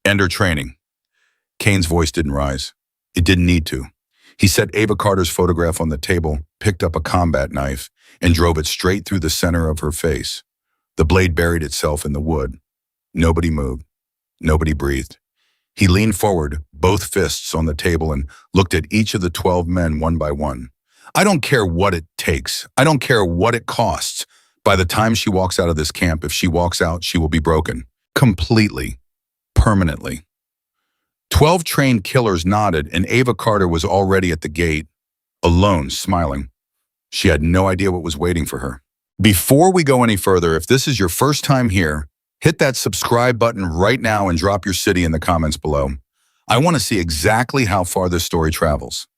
End her training. Kane's voice didn't rise. It didn't need to. He set Ava Carter's photograph on the table, picked up a combat knife, and drove it straight through the center of her face. The blade buried itself in the wood. Nobody moved. Nobody breathed. He leaned forward, both fists on the table, and looked at each of the 12 men one by one. I don't care what it takes. I don't care what it costs. By the time she walks out of this camp, if she walks out, she will be broken. Completely. Permanently. 12 trained killers nodded, and Ava Carter was already at the gate, alone, smiling. She had no idea what was waiting for her. Before we go any further, if this is your first time here, hit that subscribe button right now and drop your city in the comments below. I want to see exactly how far this story travels.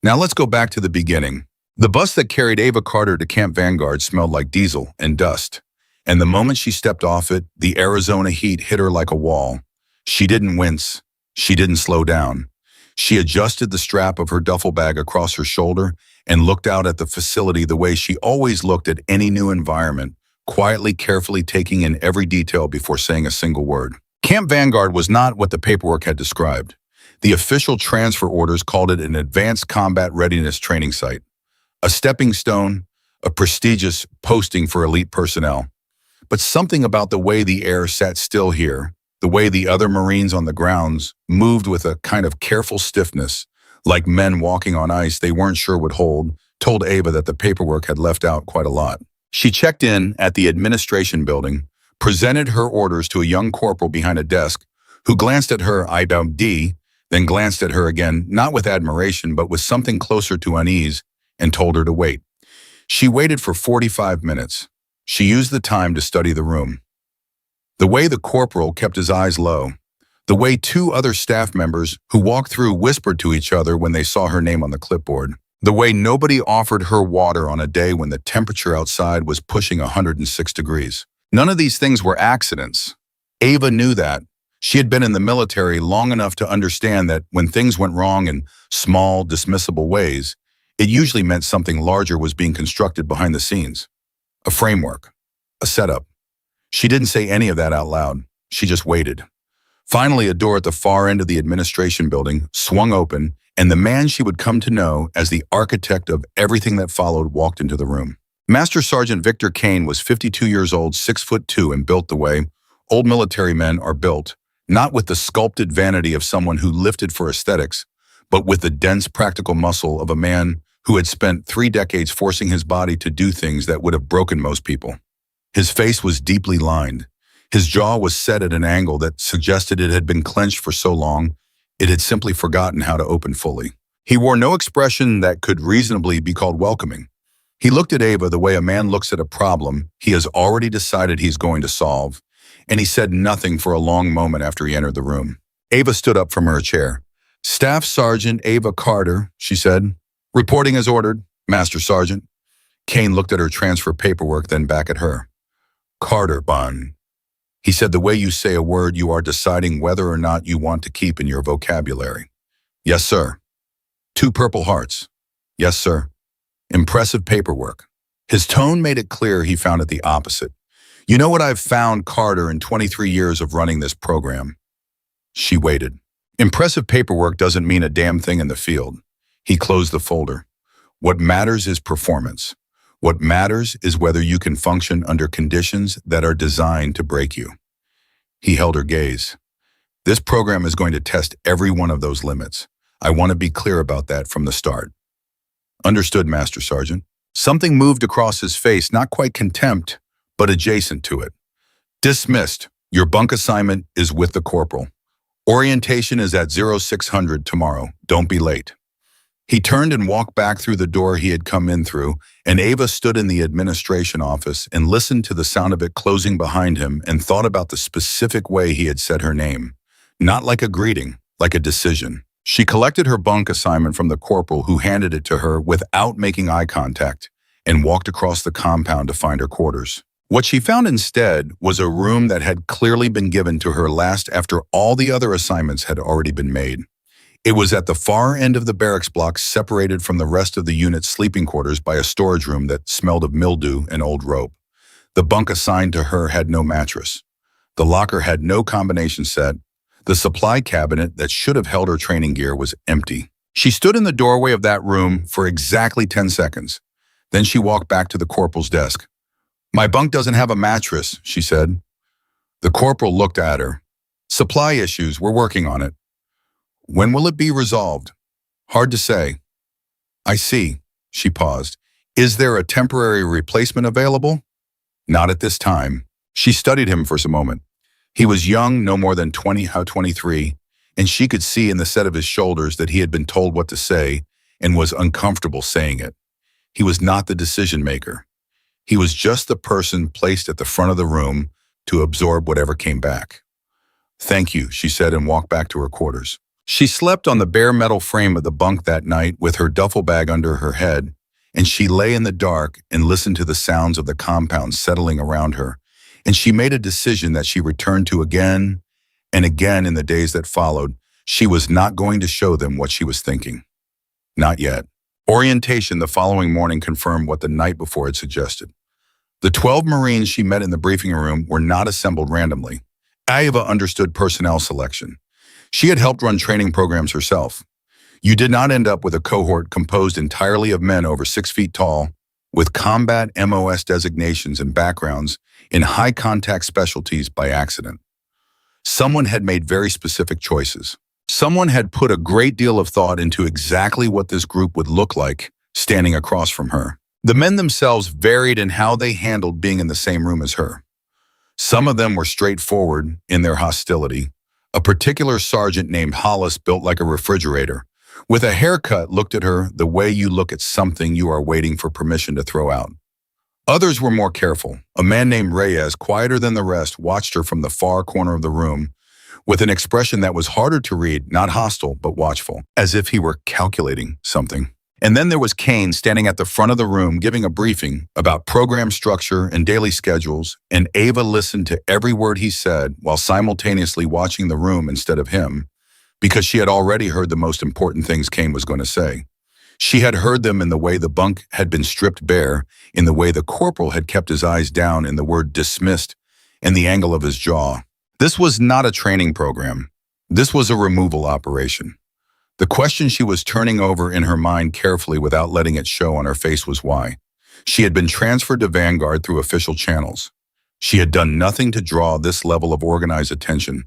Now let's go back to the beginning. The bus that carried Ava Carter to Camp Vanguard smelled like diesel and dust. And the moment she stepped off it, the Arizona heat hit her like a wall. She didn't wince. She didn't slow down. She adjusted the strap of her duffel bag across her shoulder and looked out at the facility the way she always looked at any new environment, quietly, carefully taking in every detail before saying a single word. Camp Vanguard was not what the paperwork had described. The official transfer orders called it an advanced combat readiness training site, a stepping stone, a prestigious posting for elite personnel. But something about the way the air sat still here, the way the other Marines on the grounds moved with a kind of careful stiffness, like men walking on ice they weren't sure would hold, told Ava that the paperwork had left out quite a lot. She checked in at the administration building, presented her orders to a young corporal behind a desk, who glanced at her ID, then glanced at her again, not with admiration, but with something closer to unease, and told her to wait. She waited for 45 minutes. She used the time to study the room. The way the corporal kept his eyes low, the way two other staff members who walked through whispered to each other when they saw her name on the clipboard, the way nobody offered her water on a day when the temperature outside was pushing 106 degrees. None of these things were accidents. Ava knew that. She had been in the military long enough to understand that when things went wrong in small, dismissible ways, it usually meant something larger was being constructed behind the scenes. A framework, a setup. She didn't say any of that out loud. She just waited. Finally, a door at the far end of the administration building swung open, and the man she would come to know as the architect of everything that followed walked into the room. Master Sergeant Victor Kane was 52 years old, 6'2", and built the way old military men are built, not with the sculpted vanity of someone who lifted for aesthetics, but with the dense practical muscle of a man who had spent 3 decades forcing his body to do things that would have broken most people. His face was deeply lined. His jaw was set at an angle that suggested it had been clenched for so long, it had simply forgotten how to open fully. He wore no expression that could reasonably be called welcoming. He looked at Ava the way a man looks at a problem he has already decided he's going to solve, and he said nothing for a long moment after he entered the room. Ava stood up from her chair. "Staff Sergeant Ava Carter," she said. "Reporting as ordered, Master Sergeant." Kane looked at her transfer paperwork, then back at her. "Carter, Bun." He said, "The way you say a word, you are deciding whether or not you want to keep in your vocabulary." "Yes, sir." 2 Purple Hearts." "Yes, sir." Impressive paperwork. His tone made it clear he found it the opposite. "You know what I've found, Carter, in 23 years of running this program?" She waited. "Impressive paperwork doesn't mean a damn thing in the field." He closed the folder. "What matters is performance. What matters is whether you can function under conditions that are designed to break you." He held her gaze. "This program is going to test every one of those limits. I want to be clear about that from the start." "Understood, Master Sergeant." Something moved across his face, not quite contempt, but adjacent to it. "Dismissed. Your bunk assignment is with the corporal. Orientation is at 0600 tomorrow. Don't be late." He turned and walked back through the door he had come in through, and Ava stood in the administration office and listened to the sound of it closing behind him and thought about the specific way he had said her name. Not like a greeting, like a decision. She collected her bunk assignment from the corporal, who handed it to her without making eye contact, and walked across the compound to find her quarters. What she found instead was a room that had clearly been given to her last after all the other assignments had already been made. It was at the far end of the barracks block, separated from the rest of the unit's sleeping quarters by a storage room that smelled of mildew and old rope. The bunk assigned to her had no mattress. The locker had no combination set. The supply cabinet that should have held her training gear was empty. She stood in the doorway of that room for exactly 10 seconds. Then she walked back to the corporal's desk. "My bunk doesn't have a mattress," she said. The corporal looked at her. "Supply issues, we're working on it." "When will it be resolved?" "Hard to say." "I see." She paused. "Is there a temporary replacement available?" "Not at this time." She studied him for a moment. He was young, no more than 23, and she could see in the set of his shoulders that he had been told what to say and was uncomfortable saying it. He was not the decision maker. He was just the person placed at the front of the room to absorb whatever came back. "Thank you," she said, and walked back to her quarters. She slept on the bare metal frame of the bunk that night with her duffel bag under her head, and she lay in the dark and listened to the sounds of the compound settling around her, and she made a decision that she returned to again and again in the days that followed. She was not going to show them what she was thinking. Not yet. Orientation the following morning confirmed what the night before had suggested. The 12 Marines she met in the briefing room were not assembled randomly. Ava understood personnel selection. She had helped run training programs herself. You did not end up with a cohort composed entirely of men over 6 feet tall, with combat MOS designations and backgrounds in high-contact specialties by accident. Someone had made very specific choices. Someone had put a great deal of thought into exactly what this group would look like standing across from her. The men themselves varied in how they handled being in the same room as her. Some of them were straightforward in their hostility. A particular sergeant named Hollis, built like a refrigerator, with a haircut, looked at her the way you look at something you are waiting for permission to throw out. Others were more careful. A man named Reyes, quieter than the rest, watched her from the far corner of the room with an expression that was harder to read, not hostile, but watchful, as if he were calculating something. And then there was Kane standing at the front of the room giving a briefing about program structure and daily schedules, and Ava listened to every word he said while simultaneously watching the room instead of him, because she had already heard the most important things Kane was going to say. She had heard them in the way the bunk had been stripped bare, in the way the corporal had kept his eyes down, in the word dismissed, and the angle of his jaw. This was not a training program. This was a removal operation. The question she was turning over in her mind carefully without letting it show on her face was why. She had been transferred to Vanguard through official channels. She had done nothing to draw this level of organized attention,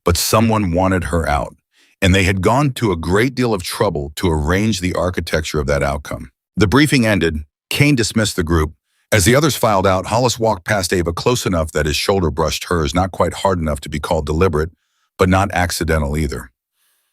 but someone wanted her out, and they had gone to a great deal of trouble to arrange the architecture of that outcome. The briefing ended. Kane dismissed the group. As the others filed out, Hollis walked past Ava close enough that his shoulder brushed hers, not quite hard enough to be called deliberate, but not accidental either.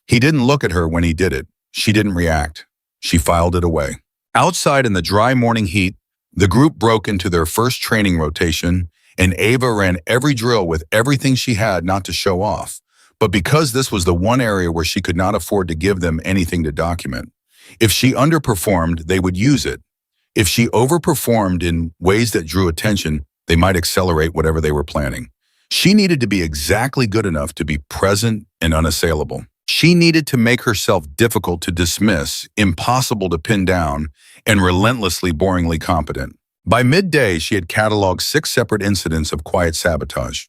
He didn't look at her when he did it. She didn't react. She filed it away. Outside in the dry morning heat, the group broke into their first training rotation, and Ava ran every drill with everything she had, not to show off, but because this was the one area where she could not afford to give them anything to document. If she underperformed, they would use it. If she overperformed in ways that drew attention, they might accelerate whatever they were planning. She needed to be exactly good enough to be present and unassailable. She needed to make herself difficult to dismiss, impossible to pin down, and relentlessly boringly competent. By midday, she had cataloged 6 separate incidents of quiet sabotage.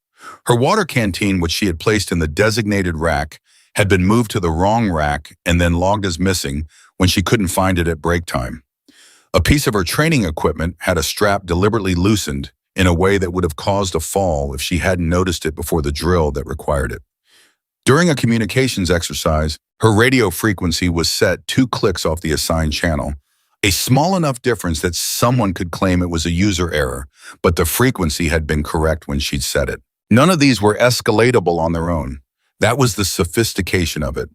Her water canteen, which she had placed in the designated rack, had been moved to the wrong rack and then logged as missing when she couldn't find it at break time. A piece of her training equipment had a strap deliberately loosened in a way that would have caused a fall if she hadn't noticed it before the drill that required it. During a communications exercise, her radio frequency was set 2 clicks off the assigned channel, a small enough difference that someone could claim it was a user error, but the frequency had been correct when she'd set it. None of these were escalatable on their own. That was the sophistication of it.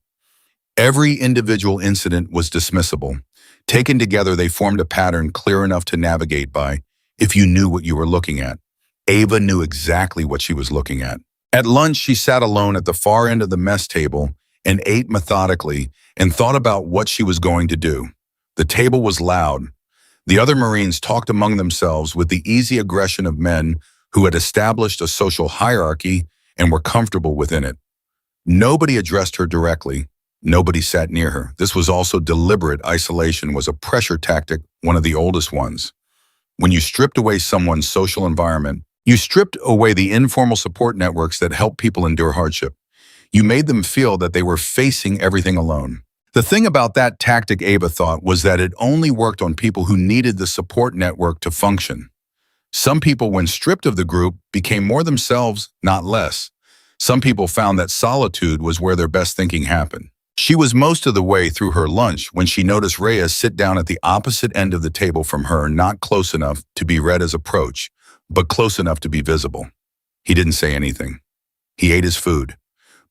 Every individual incident was dismissible. Taken together, they formed a pattern clear enough to navigate by if you knew what you were looking at. Ava knew exactly what she was looking at. At lunch, she sat alone at the far end of the mess table and ate methodically and thought about what she was going to do. The table was loud. The other Marines talked among themselves with the easy aggression of men who had established a social hierarchy and were comfortable within it. Nobody addressed her directly. Nobody sat near her. This was also deliberate. Isolation was a pressure tactic, one of the oldest ones. When you stripped away someone's social environment, you stripped away the informal support networks that help people endure hardship. You made them feel that they were facing everything alone. The thing about that tactic, Ava thought, was that it only worked on people who needed the support network to function. Some people, when stripped of the group, became more themselves, not less. Some people found that solitude was where their best thinking happened. She was most of the way through her lunch when she noticed Reyes sit down at the opposite end of the table from her, not close enough to be read as approach, but close enough to be visible. He didn't say anything. He ate his food.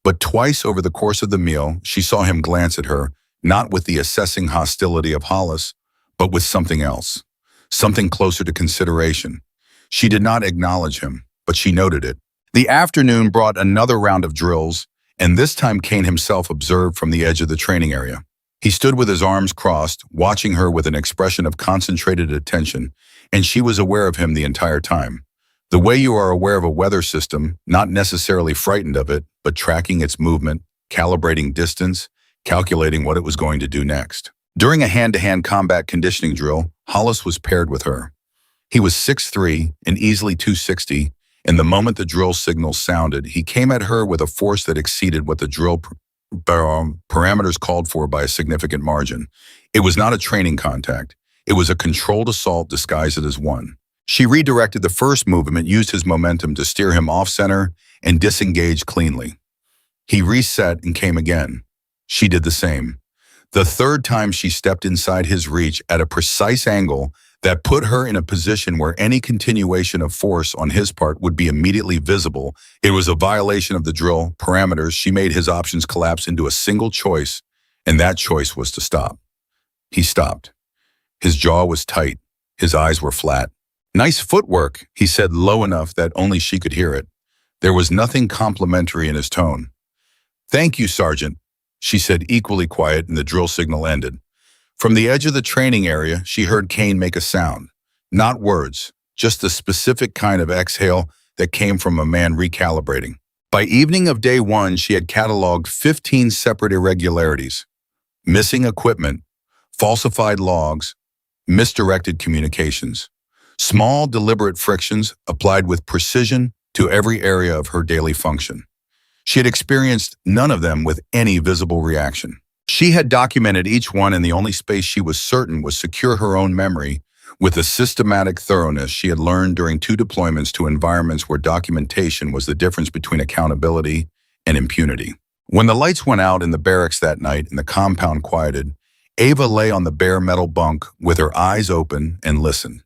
But twice over the course of the meal, she saw him glance at her, not with the assessing hostility of Hollis, but with something else, something closer to consideration. She did not acknowledge him, but she noted it. The afternoon brought another round of drills, and this time Kane himself observed from the edge of the training area. He stood with his arms crossed, watching her with an expression of concentrated attention, and she was aware of him the entire time. The way you are aware of a weather system, not necessarily frightened of it, but tracking its movement, calibrating distance, calculating what it was going to do next. During a hand-to-hand combat conditioning drill, Hollis was paired with her. He was 6'3" and easily 260, and the moment the drill signal sounded, he came at her with a force that exceeded what the drill parameters called for by a significant margin. It was not a training contact. It was a controlled assault disguised as one. She redirected the first movement, used his momentum to steer him off-center, and disengaged cleanly. He reset and came again. She did the same. The third time she stepped inside his reach at a precise angle that put her in a position where any continuation of force on his part would be immediately visible. It was a violation of the drill parameters. She made his options collapse into a single choice, and that choice was to stop. He stopped. His jaw was tight. His eyes were flat. "Nice footwork," he said low enough that only she could hear it. There was nothing complimentary in his tone. "Thank you, Sergeant," she said, equally quiet, and the drill signal ended. From the edge of the training area, she heard Kane make a sound. Not words, just a specific kind of exhale that came from a man recalibrating. By evening of day one, she had cataloged 15 separate irregularities. Missing equipment, falsified logs, misdirected communications. Small, deliberate frictions applied with precision to every area of her daily function. She had experienced none of them with any visible reaction. She had documented each one, and the only space she was certain was secure her own memory with the systematic thoroughness she had learned during 2 deployments to environments where documentation was the difference between accountability and impunity. When the lights went out in the barracks that night and the compound quieted, Ava lay on the bare metal bunk with her eyes open and listened.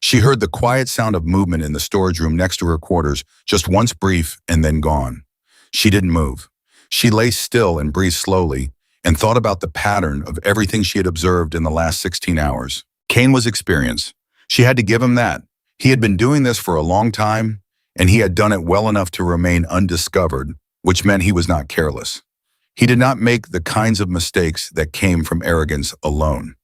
She heard the quiet sound of movement in the storage room next to her quarters, just once brief and then gone. She didn't move. She lay still and breathed slowly, and thought about the pattern of everything she had observed in the last 16 hours. Kane was experienced. She had to give him that. He had been doing this for a long time, and he had done it well enough to remain undiscovered, which meant he was not careless. He did not make the kinds of mistakes that came from arrogance alone.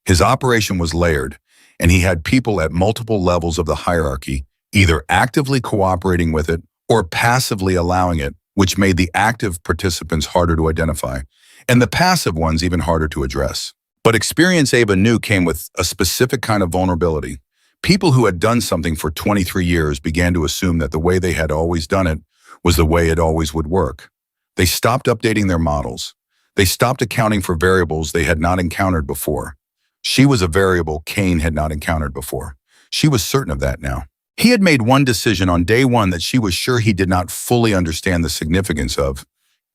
His operation was layered, and he had people at multiple levels of the hierarchy, either actively cooperating with it or passively allowing it, which made the active participants harder to identify, and the passive ones even harder to address. But experience, Ava knew, came with a specific kind of vulnerability. People who had done something for 23 years began to assume that the way they had always done it was the way it always would work. They stopped updating their models. They stopped accounting for variables they had not encountered before. She was a variable Kane had not encountered before. She was certain of that now. He had made one decision on day one that she was sure he did not fully understand the significance of.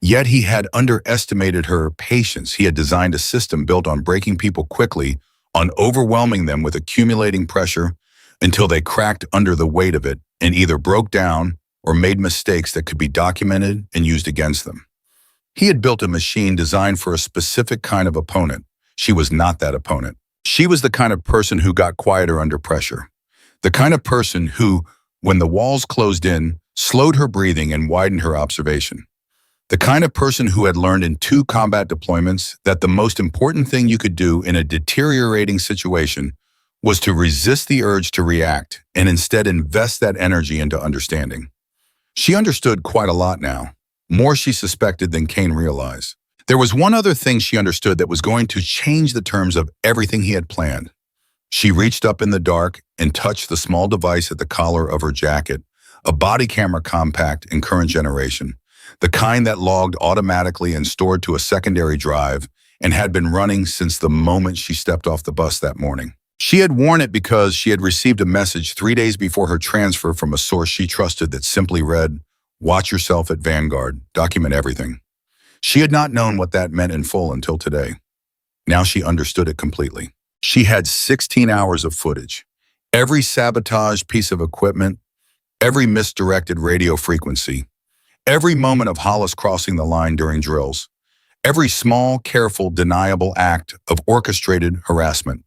Yet he had underestimated her patience. He had designed a system built on breaking people quickly, on overwhelming them with accumulating pressure until they cracked under the weight of it and either broke down or made mistakes that could be documented and used against them. He had built a machine designed for a specific kind of opponent. She was not that opponent. She was the kind of person who got quieter under pressure. The kind of person who, when the walls closed in, slowed her breathing and widened her observation. The kind of person who had learned in 2 combat deployments that the most important thing you could do in a deteriorating situation was to resist the urge to react and instead invest that energy into understanding. She understood quite a lot now, more she suspected than Kane realized. There was one other thing she understood that was going to change the terms of everything he had planned. She reached up in the dark and touched the small device at the collar of her jacket, a body camera compact and current generation. the kind that logged automatically and stored to a secondary drive and had been running since the moment she stepped off the bus that morning. She had worn it because she had received a message 3 days before her transfer from a source she trusted that simply read, "Watch yourself at Vanguard, document everything." She had not known what that meant in full until today. Now she understood it completely. She had 16 hours of footage. Every sabotaged piece of equipment, every misdirected radio frequency, every moment of Hollis crossing the line during drills, every small, careful, deniable act of orchestrated harassment.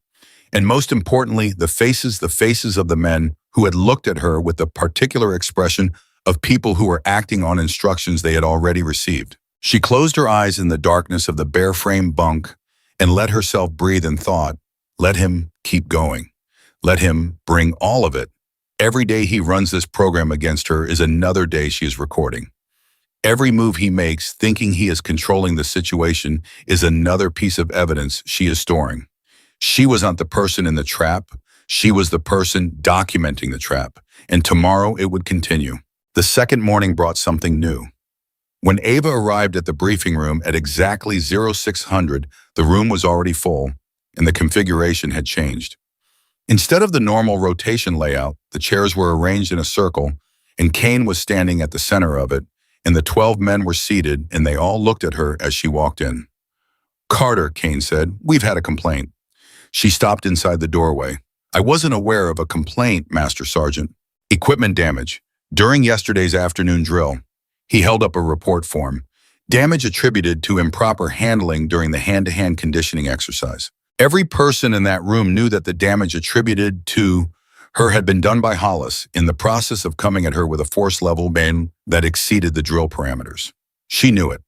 And most importantly, the faces of the men who had looked at her with the particular expression of people who were acting on instructions they had already received. She closed her eyes in the darkness of the bare-frame bunk and let herself breathe and thought, let him keep going. Let him bring all of it. Every day he runs this program against her is another day she is recording. Every move he makes, thinking he is controlling the situation, is another piece of evidence she is storing. She was not the person in the trap. She was the person documenting the trap. And tomorrow it would continue. The second morning brought something new. When Ava arrived at the briefing room at exactly 0600, the room was already full, and the configuration had changed. Instead of the normal rotation layout, the chairs were arranged in a circle, and Kane was standing at the center of it, and the 12 men were seated, and they all looked at her as she walked in. "Carter," Kane said, "we've had a complaint." She stopped inside the doorway. "I wasn't aware of a complaint, Master Sergeant." "Equipment damage. During yesterday's afternoon drill." He held up a report form. "Damage attributed to improper handling during the hand-to-hand conditioning exercise." Every person in that room knew that the damage attributed to her had been done by Hollis in the process of coming at her with a force level that exceeded the drill parameters. She knew it.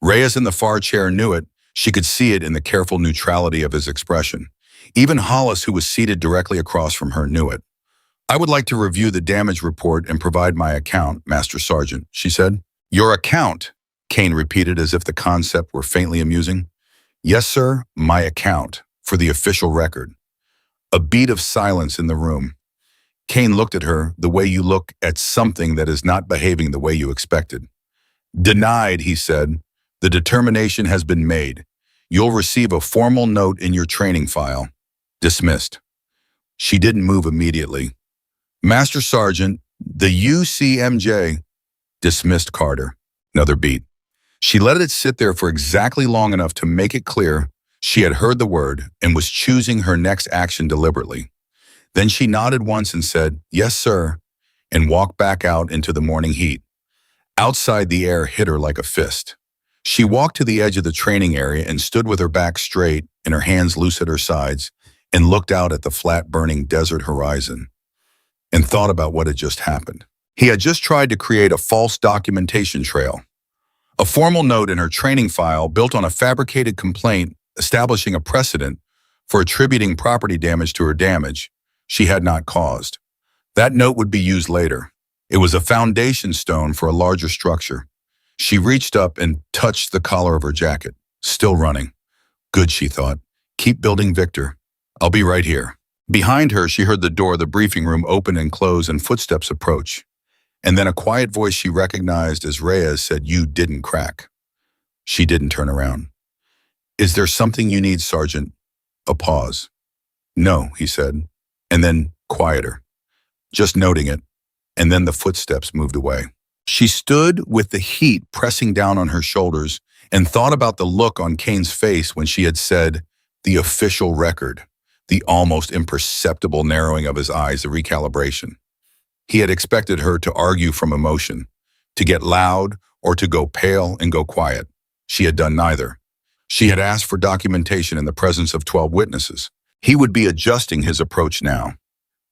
Reyes in the far chair knew it. She could see it in the careful neutrality of his expression. Even Hollis, who was seated directly across from her, knew it. "I would like to review the damage report and provide my account, Master Sergeant," she said. "Your account," Kane repeated as if the concept were faintly amusing. "Yes, sir, my account, for the official record." A beat of silence in the room. Kane looked at her the way you look at something that is not behaving the way you expected. "Denied," he said. "The determination has been made. You'll receive a formal note in your training file. Dismissed." She didn't move immediately. "Master Sergeant, the UCMJ." "Dismissed, Carter." Another beat. She let it sit there for exactly long enough to make it clear she had heard the word and was choosing her next action deliberately. Then she nodded once and said, "Yes, sir," and walked back out into the morning heat. Outside, the air hit her like a fist. She walked to the edge of the training area and stood with her back straight and her hands loose at her sides and looked out at the flat, burning desert horizon and thought about what had just happened. He had just tried to create a false documentation trail. A formal note in her training file built on a fabricated complaint establishing a precedent for attributing property damage to her damage she had not caused. That note would be used later. It was a foundation stone for a larger structure. She reached up and touched the collar of her jacket. Still running. Good, she thought. Keep building, Victor. I'll be right here. Behind her, she heard the door of the briefing room open and close and footsteps approach. And then a quiet voice she recognized as Reyes said, "You didn't crack." She didn't turn around. "Is there something you need, Sergeant?" A pause. "No," he said. And then quieter. "Just noting it." And then the footsteps moved away. She stood with the heat pressing down on her shoulders and thought about the look on Kane's face when she had said, "the official record," the almost imperceptible narrowing of his eyes, the recalibration. He had expected her to argue from emotion, to get loud or to go pale and go quiet. She had done neither. She had asked for documentation in the presence of 12 witnesses. He would be adjusting his approach now.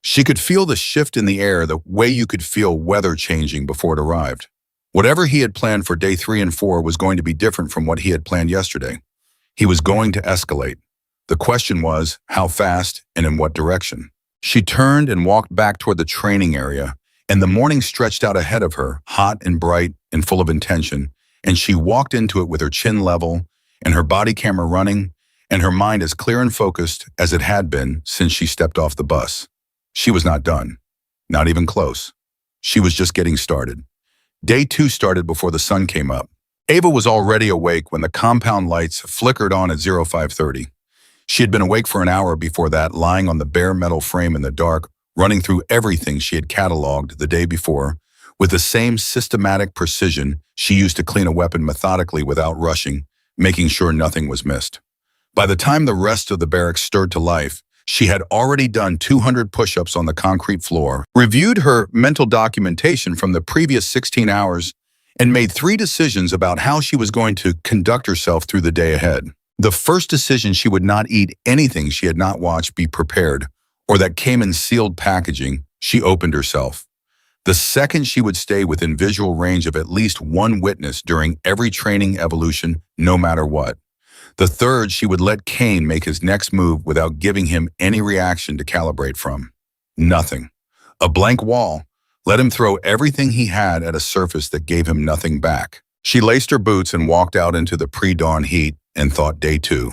She could feel the shift in the air the way you could feel weather changing before it arrived. Whatever he had planned for day 3 and 4 was going to be different from what he had planned yesterday. He was going to escalate. The question was, how fast and in what direction? She turned and walked back toward the training area, and the morning stretched out ahead of her, hot and bright and full of intention, and she walked into it with her chin level and her body camera running and her mind as clear and focused as it had been since she stepped off the bus. She was not done, not even close. She was just getting started. Day 2 started before the sun came up. Ava was already awake when the compound lights flickered on at 0530. She had been awake for an hour before that, lying on the bare metal frame in the dark, running through everything she had cataloged the day before, with the same systematic precision she used to clean a weapon methodically without rushing, making sure nothing was missed. By the time the rest of the barracks stirred to life, she had already done 200 push-ups on the concrete floor, reviewed her mental documentation from the previous 16 hours, and made 3 decisions about how she was going to conduct herself through the day ahead. The first decision: she would not eat anything she had not watched be prepared or that came in sealed packaging. She opened herself. The second: she would stay within visual range of at least one witness during every training evolution, no matter what. The third: she would let Kane make his next move without giving him any reaction to calibrate from. Nothing. A blank wall. Let him throw everything he had at a surface that gave him nothing back. She laced her boots and walked out into the pre-dawn heat and thought, day 2.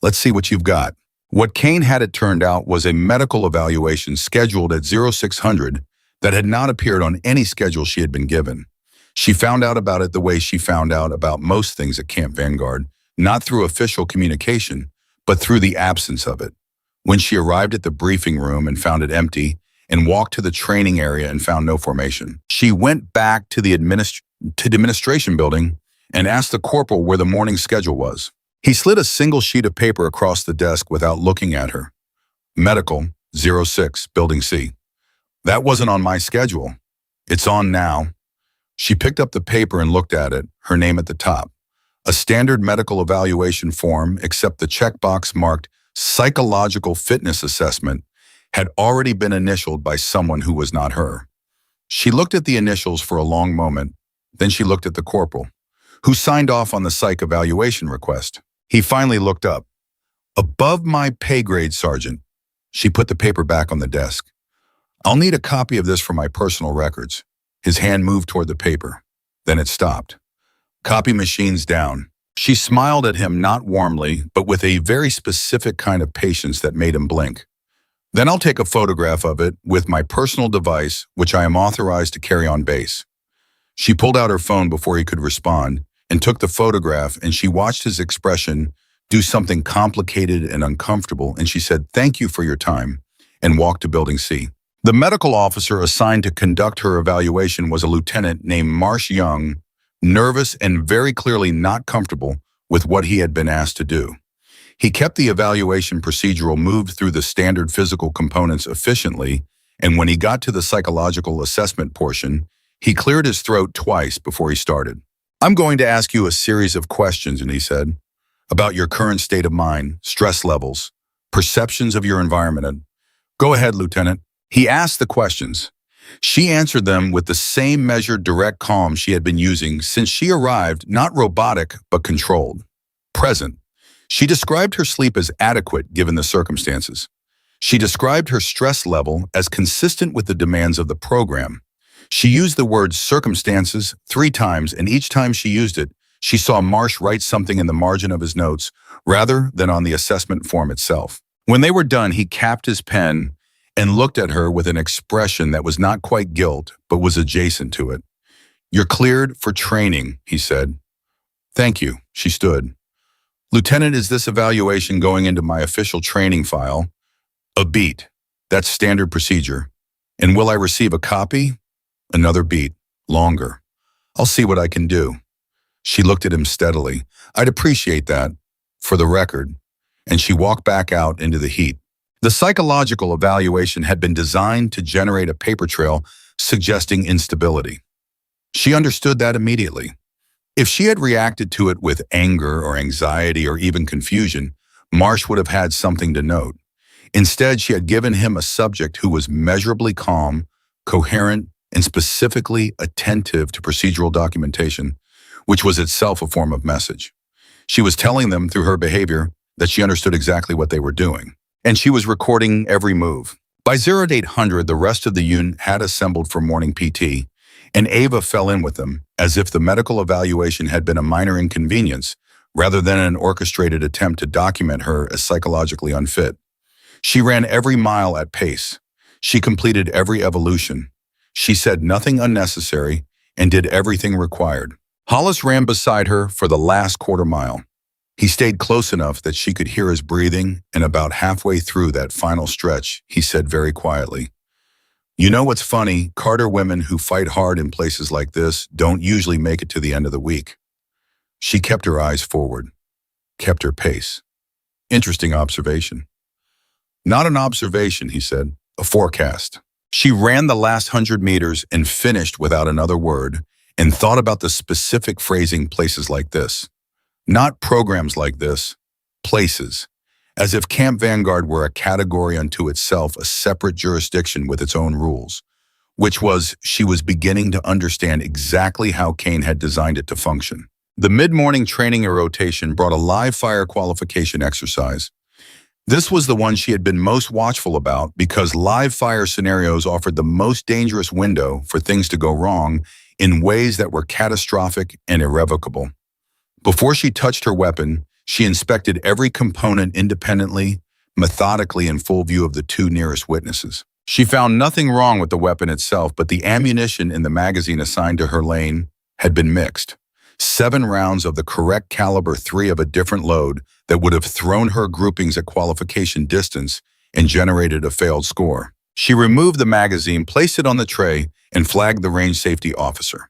Let's see what you've got. What Kane had, it turned out, was a medical evaluation scheduled at 0600 that had not appeared on any schedule she had been given. She found out about it the way she found out about most things at Camp Vanguard, not through official communication, but through the absence of it. When she arrived at the briefing room and found it empty, and walked to the training area and found no formation, she went back to the administration building and asked the corporal where the morning schedule was. He slid a single sheet of paper across the desk without looking at her. Medical, 06, Building C. That wasn't on my schedule. It's on now. She picked up the paper and looked at it, her name at the top. A standard medical evaluation form, except the checkbox marked psychological fitness assessment, had already been initialed by someone who was not her. She looked at the initials for a long moment, then she looked at the corporal, who signed off on the psych evaluation request. He finally looked up. Above my pay grade, Sergeant. She put the paper back on the desk. I'll need a copy of this for my personal records. His hand moved toward the paper. Then it stopped. Copy machines down. She smiled at him, not warmly, but with a very specific kind of patience that made him blink. Then I'll take a photograph of it with my personal device, which I am authorized to carry on base. She pulled out her phone before he could respond and took the photograph, and she watched his expression do something complicated and uncomfortable, and she said, "Thank you for your time," and walked to Building C. The medical officer assigned to conduct her evaluation was a lieutenant named Marsh Young, nervous and very clearly not comfortable with what he had been asked to do. He kept the evaluation procedural, moved through the standard physical components efficiently, and when he got to the psychological assessment portion, he cleared his throat twice before he started. I'm going to ask you a series of questions, and he said, about your current state of mind, stress levels, perceptions of your environment. Go ahead, Lieutenant. He asked the questions. She answered them with the same measured, direct calm she had been using since she arrived, not robotic, but controlled. Present. She described her sleep as adequate given the circumstances. She described her stress level as consistent with the demands of the program. She used the word circumstances 3 times, and each time she used it, she saw Marsh write something in the margin of his notes rather than on the assessment form itself. When they were done, he capped his pen and looked at her with an expression that was not quite guilt, but was adjacent to it. You're cleared for training, he said. Thank you. She stood. Lieutenant, is this evaluation going into my official training file? A beat. That's standard procedure. And will I receive a copy? Another beat. Longer. I'll see what I can do. She looked at him steadily. I'd appreciate that, for the record. And she walked back out into the heat. The psychological evaluation had been designed to generate a paper trail suggesting instability. She understood that immediately. If she had reacted to it with anger or anxiety or even confusion, Marsh would have had something to note. Instead, she had given him a subject who was measurably calm, coherent, and specifically attentive to procedural documentation, which was itself a form of message. She was telling them through her behavior that she understood exactly what they were doing, and she was recording every move. By 0800, the rest of the unit had assembled for morning PT, and Ava fell in with them, as if the medical evaluation had been a minor inconvenience rather than an orchestrated attempt to document her as psychologically unfit. She ran every mile at pace. She completed every evolution. She said nothing unnecessary, and did everything required. Hollis ran beside her for the last quarter mile. He stayed close enough that she could hear his breathing, and about halfway through that final stretch, he said very quietly, "You know what's funny? Carter women who fight hard in places like this don't usually make it to the end of the week." She kept her eyes forward, kept her pace. "Interesting observation." "Not an observation," he said, "a forecast." She ran the last 100 meters and finished without another word, and thought about the specific phrasing places like this. Not programs like this, places. As if Camp Vanguard were a category unto itself, a separate jurisdiction with its own rules. Which was, she was beginning to understand exactly how Kane had designed it to function. The mid-morning training and rotation brought a live fire qualification exercise. This was the one she had been most watchful about because live fire scenarios offered the most dangerous window for things to go wrong in ways that were catastrophic and irrevocable. Before she touched her weapon, she inspected every component independently, methodically, in full view of the two nearest witnesses. She found nothing wrong with the weapon itself, but the ammunition in the magazine assigned to her lane had been mixed. 7 rounds of the correct caliber, 3 of a different load that would have thrown her groupings at qualification distance and generated a failed score. She removed the magazine, placed it on the tray, and flagged the range safety officer.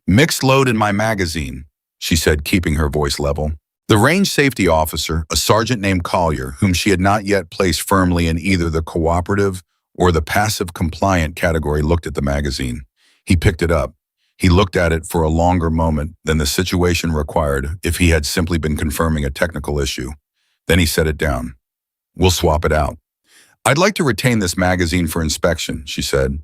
"Mixed load in my magazine," she said, keeping her voice level. The range safety officer, a sergeant named Collier, whom she had not yet placed firmly in either the cooperative or the passive compliant category, looked at the magazine. He picked it up. He looked at it for a longer moment than the situation required if he had simply been confirming a technical issue. Then he set it down. "We'll swap it out." "I'd like to retain this magazine for inspection," she said.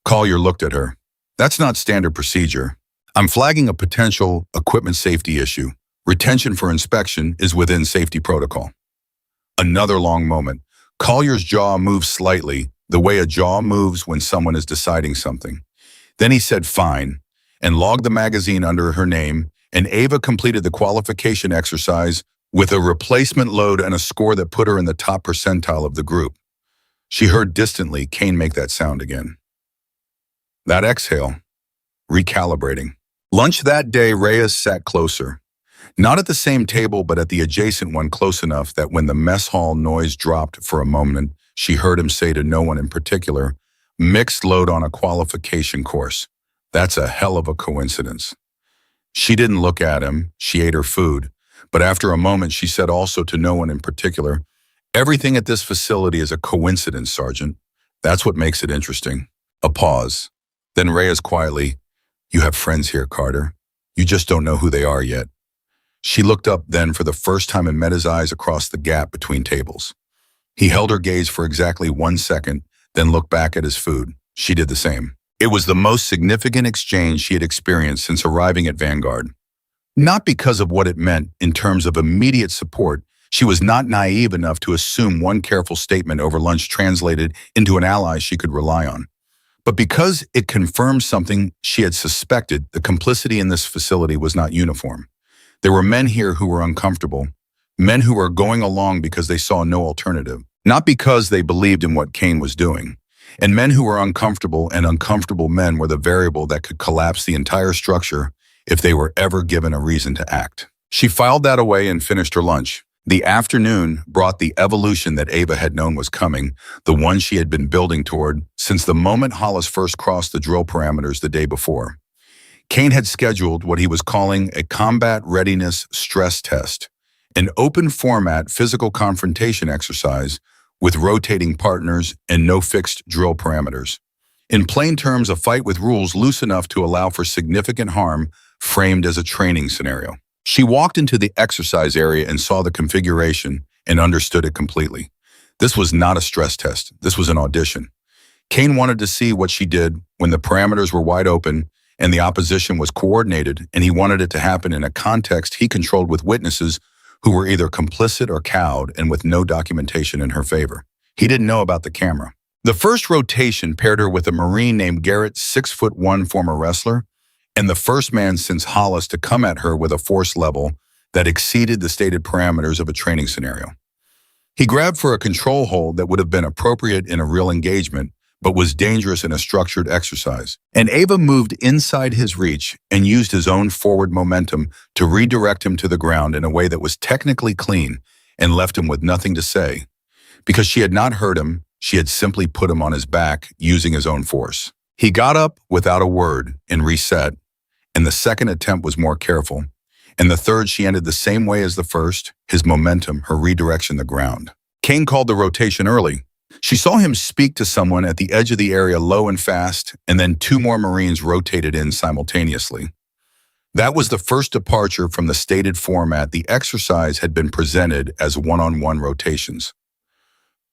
Collier looked at her. "That's not standard procedure. I'm flagging a potential equipment safety issue. Retention for inspection is within safety protocol." Another long moment. Collier's jaw moved slightly, the way a jaw moves when someone is deciding something. Then he said fine, and logged the magazine under her name, and Ava completed the qualification exercise with a replacement load and a score that put her in the top percentile of the group. She heard distantly Kane make that sound again. That exhale. Recalibrating. Lunch that day, Reyes sat closer. Not at the same table, but at the adjacent one, close enough that when the mess hall noise dropped for a moment, she heard him say to no one in particular, "Mixed load on a qualification course. That's a hell of a coincidence." She didn't look at him. She ate her food. But after a moment, she said also to no one in particular, "Everything at this facility is a coincidence, Sergeant. That's what makes it interesting." A pause. Then Reyes quietly, "You have friends here, Carter. You just don't know who they are yet." She looked up then for the first time and met his eyes across the gap between tables. He held her gaze for exactly 1 second, then looked back at his food. She did the same. It was the most significant exchange she had experienced since arriving at Vanguard. Not because of what it meant in terms of immediate support. She was not naive enough to assume one careful statement over lunch translated into an ally she could rely on. But because it confirmed something she had suspected, the complicity in this facility was not uniform. There were men here who were uncomfortable, men who were going along because they saw no alternative, not because they believed in what Kane was doing, and men who were uncomfortable, and uncomfortable men were the variable that could collapse the entire structure if they were ever given a reason to act. She filed that away and finished her lunch. The afternoon brought the evolution that Ava had known was coming, the one she had been building toward since the moment Hollis first crossed the drill parameters the day before. Kane had scheduled what he was calling a combat readiness stress test, an open format physical confrontation exercise with rotating partners and no fixed drill parameters. In plain terms, a fight with rules loose enough to allow for significant harm framed as a training scenario. She walked into the exercise area and saw the configuration and understood it completely. This was not a stress test. This was an audition. Kane wanted to see what she did when the parameters were wide open and the opposition was coordinated, and he wanted it to happen in a context he controlled with witnesses who were either complicit or cowed and with no documentation in her favor. He didn't know about the camera. The first rotation paired her with a Marine named Garrett, 6'1" former wrestler, and the first man since Hollis to come at her with a force level that exceeded the stated parameters of a training scenario. He grabbed for a control hold that would have been appropriate in a real engagement, but was dangerous in a structured exercise. And Ava moved inside his reach and used his own forward momentum to redirect him to the ground in a way that was technically clean and left him with nothing to say. Because she had not hurt him, she had simply put him on his back using his own force. He got up without a word and reset, and the second attempt was more careful. And the third, she ended the same way as the first, his momentum, her redirection the ground. Kane called the rotation early. She saw him speak to someone at the edge of the area low and fast, and then two more Marines rotated in simultaneously. That was the first departure from the stated format. The exercise had been presented as one-on-one rotations.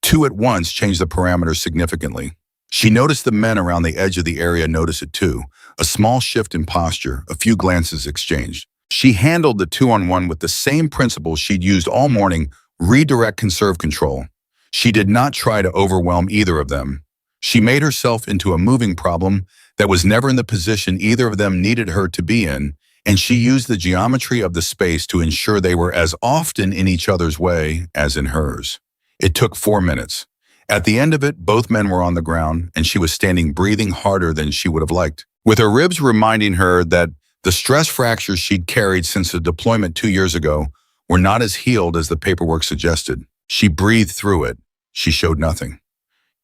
Two at once changed the parameters significantly. She noticed the men around the edge of the area notice it too, a small shift in posture, a few glances exchanged. She handled the two-on-one with the same principles she'd used all morning: redirect, conserve, control. She did not try to overwhelm either of them. She made herself into a moving problem that was never in the position either of them needed her to be in, and she used the geometry of the space to ensure they were as often in each other's way as in hers. It took 4 minutes. At the end of it, both men were on the ground, and she was standing breathing harder than she would have liked, with her ribs reminding her that the stress fractures she'd carried since the deployment 2 years ago were not as healed as the paperwork suggested. She breathed through it. She showed nothing.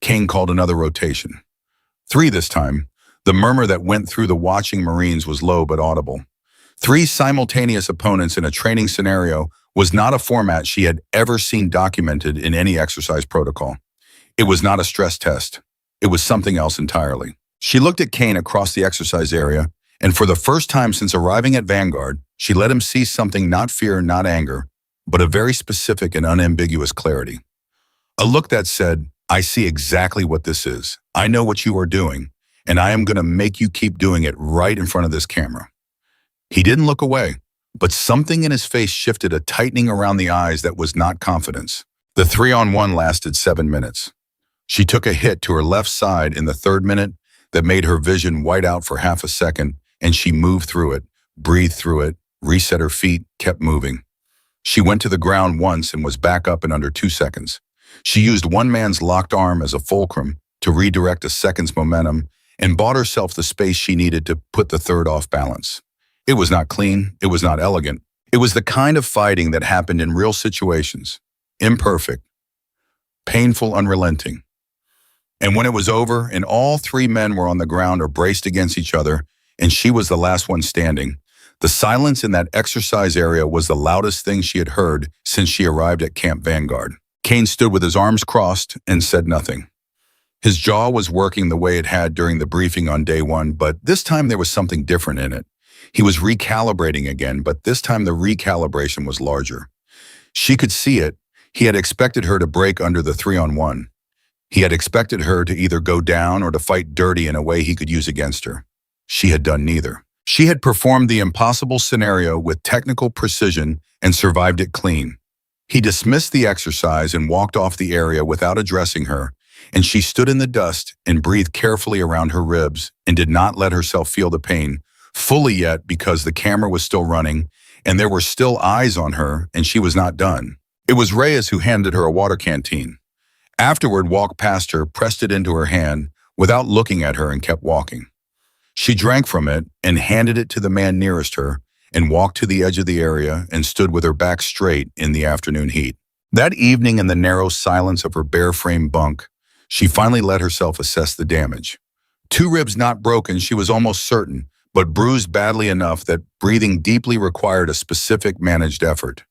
Kane called another rotation. 3 this time. The murmur that went through the watching Marines was low but audible. 3 simultaneous opponents in a training scenario was not a format she had ever seen documented in any exercise protocol. It was not a stress test. It was something else entirely. She looked at Kane across the exercise area, and for the first time since arriving at Vanguard, she let him see something, not fear, not anger, but a very specific and unambiguous clarity. A look that said, "I see exactly what this is. I know what you are doing, and I am going to make you keep doing it right in front of this camera." He didn't look away, but something in his face shifted, a tightening around the eyes that was not confidence. The 3-on-1 lasted 7 minutes. She took a hit to her left side in the 3rd minute that made her vision white out for half a second, and she moved through it, breathed through it, reset her feet, kept moving. She went to the ground once and was back up in under 2 seconds. She used one man's locked arm as a fulcrum to redirect a second's momentum and bought herself the space she needed to put the third off balance. It was not clean. It was not elegant. It was the kind of fighting that happened in real situations. Imperfect, painful, unrelenting. And when it was over and all 3 men were on the ground or braced against each other, and she was the last one standing, the silence in that exercise area was the loudest thing she had heard since she arrived at Camp Vanguard. Kane stood with his arms crossed and said nothing. His jaw was working the way it had during the briefing on day 1, but this time there was something different in it. He was recalibrating again, but this time the recalibration was larger. She could see it. He had expected her to break under the 3-on-1. He had expected her to either go down or to fight dirty in a way he could use against her. She had done neither. She had performed the impossible scenario with technical precision and survived it clean. He dismissed the exercise and walked off the area without addressing her, and she stood in the dust and breathed carefully around her ribs and did not let herself feel the pain fully yet, because the camera was still running and there were still eyes on her, and she was not done. It was Reyes who handed her a water canteen. Afterward, walked past her, pressed it into her hand without looking at her, and kept walking. She drank from it and handed it to the man nearest her and walked to the edge of the area and stood with her back straight in the afternoon heat. That evening, in the narrow silence of her bare-frame bunk, she finally let herself assess the damage. 2 ribs not broken, she was almost certain, but bruised badly enough that breathing deeply required a specific managed effort.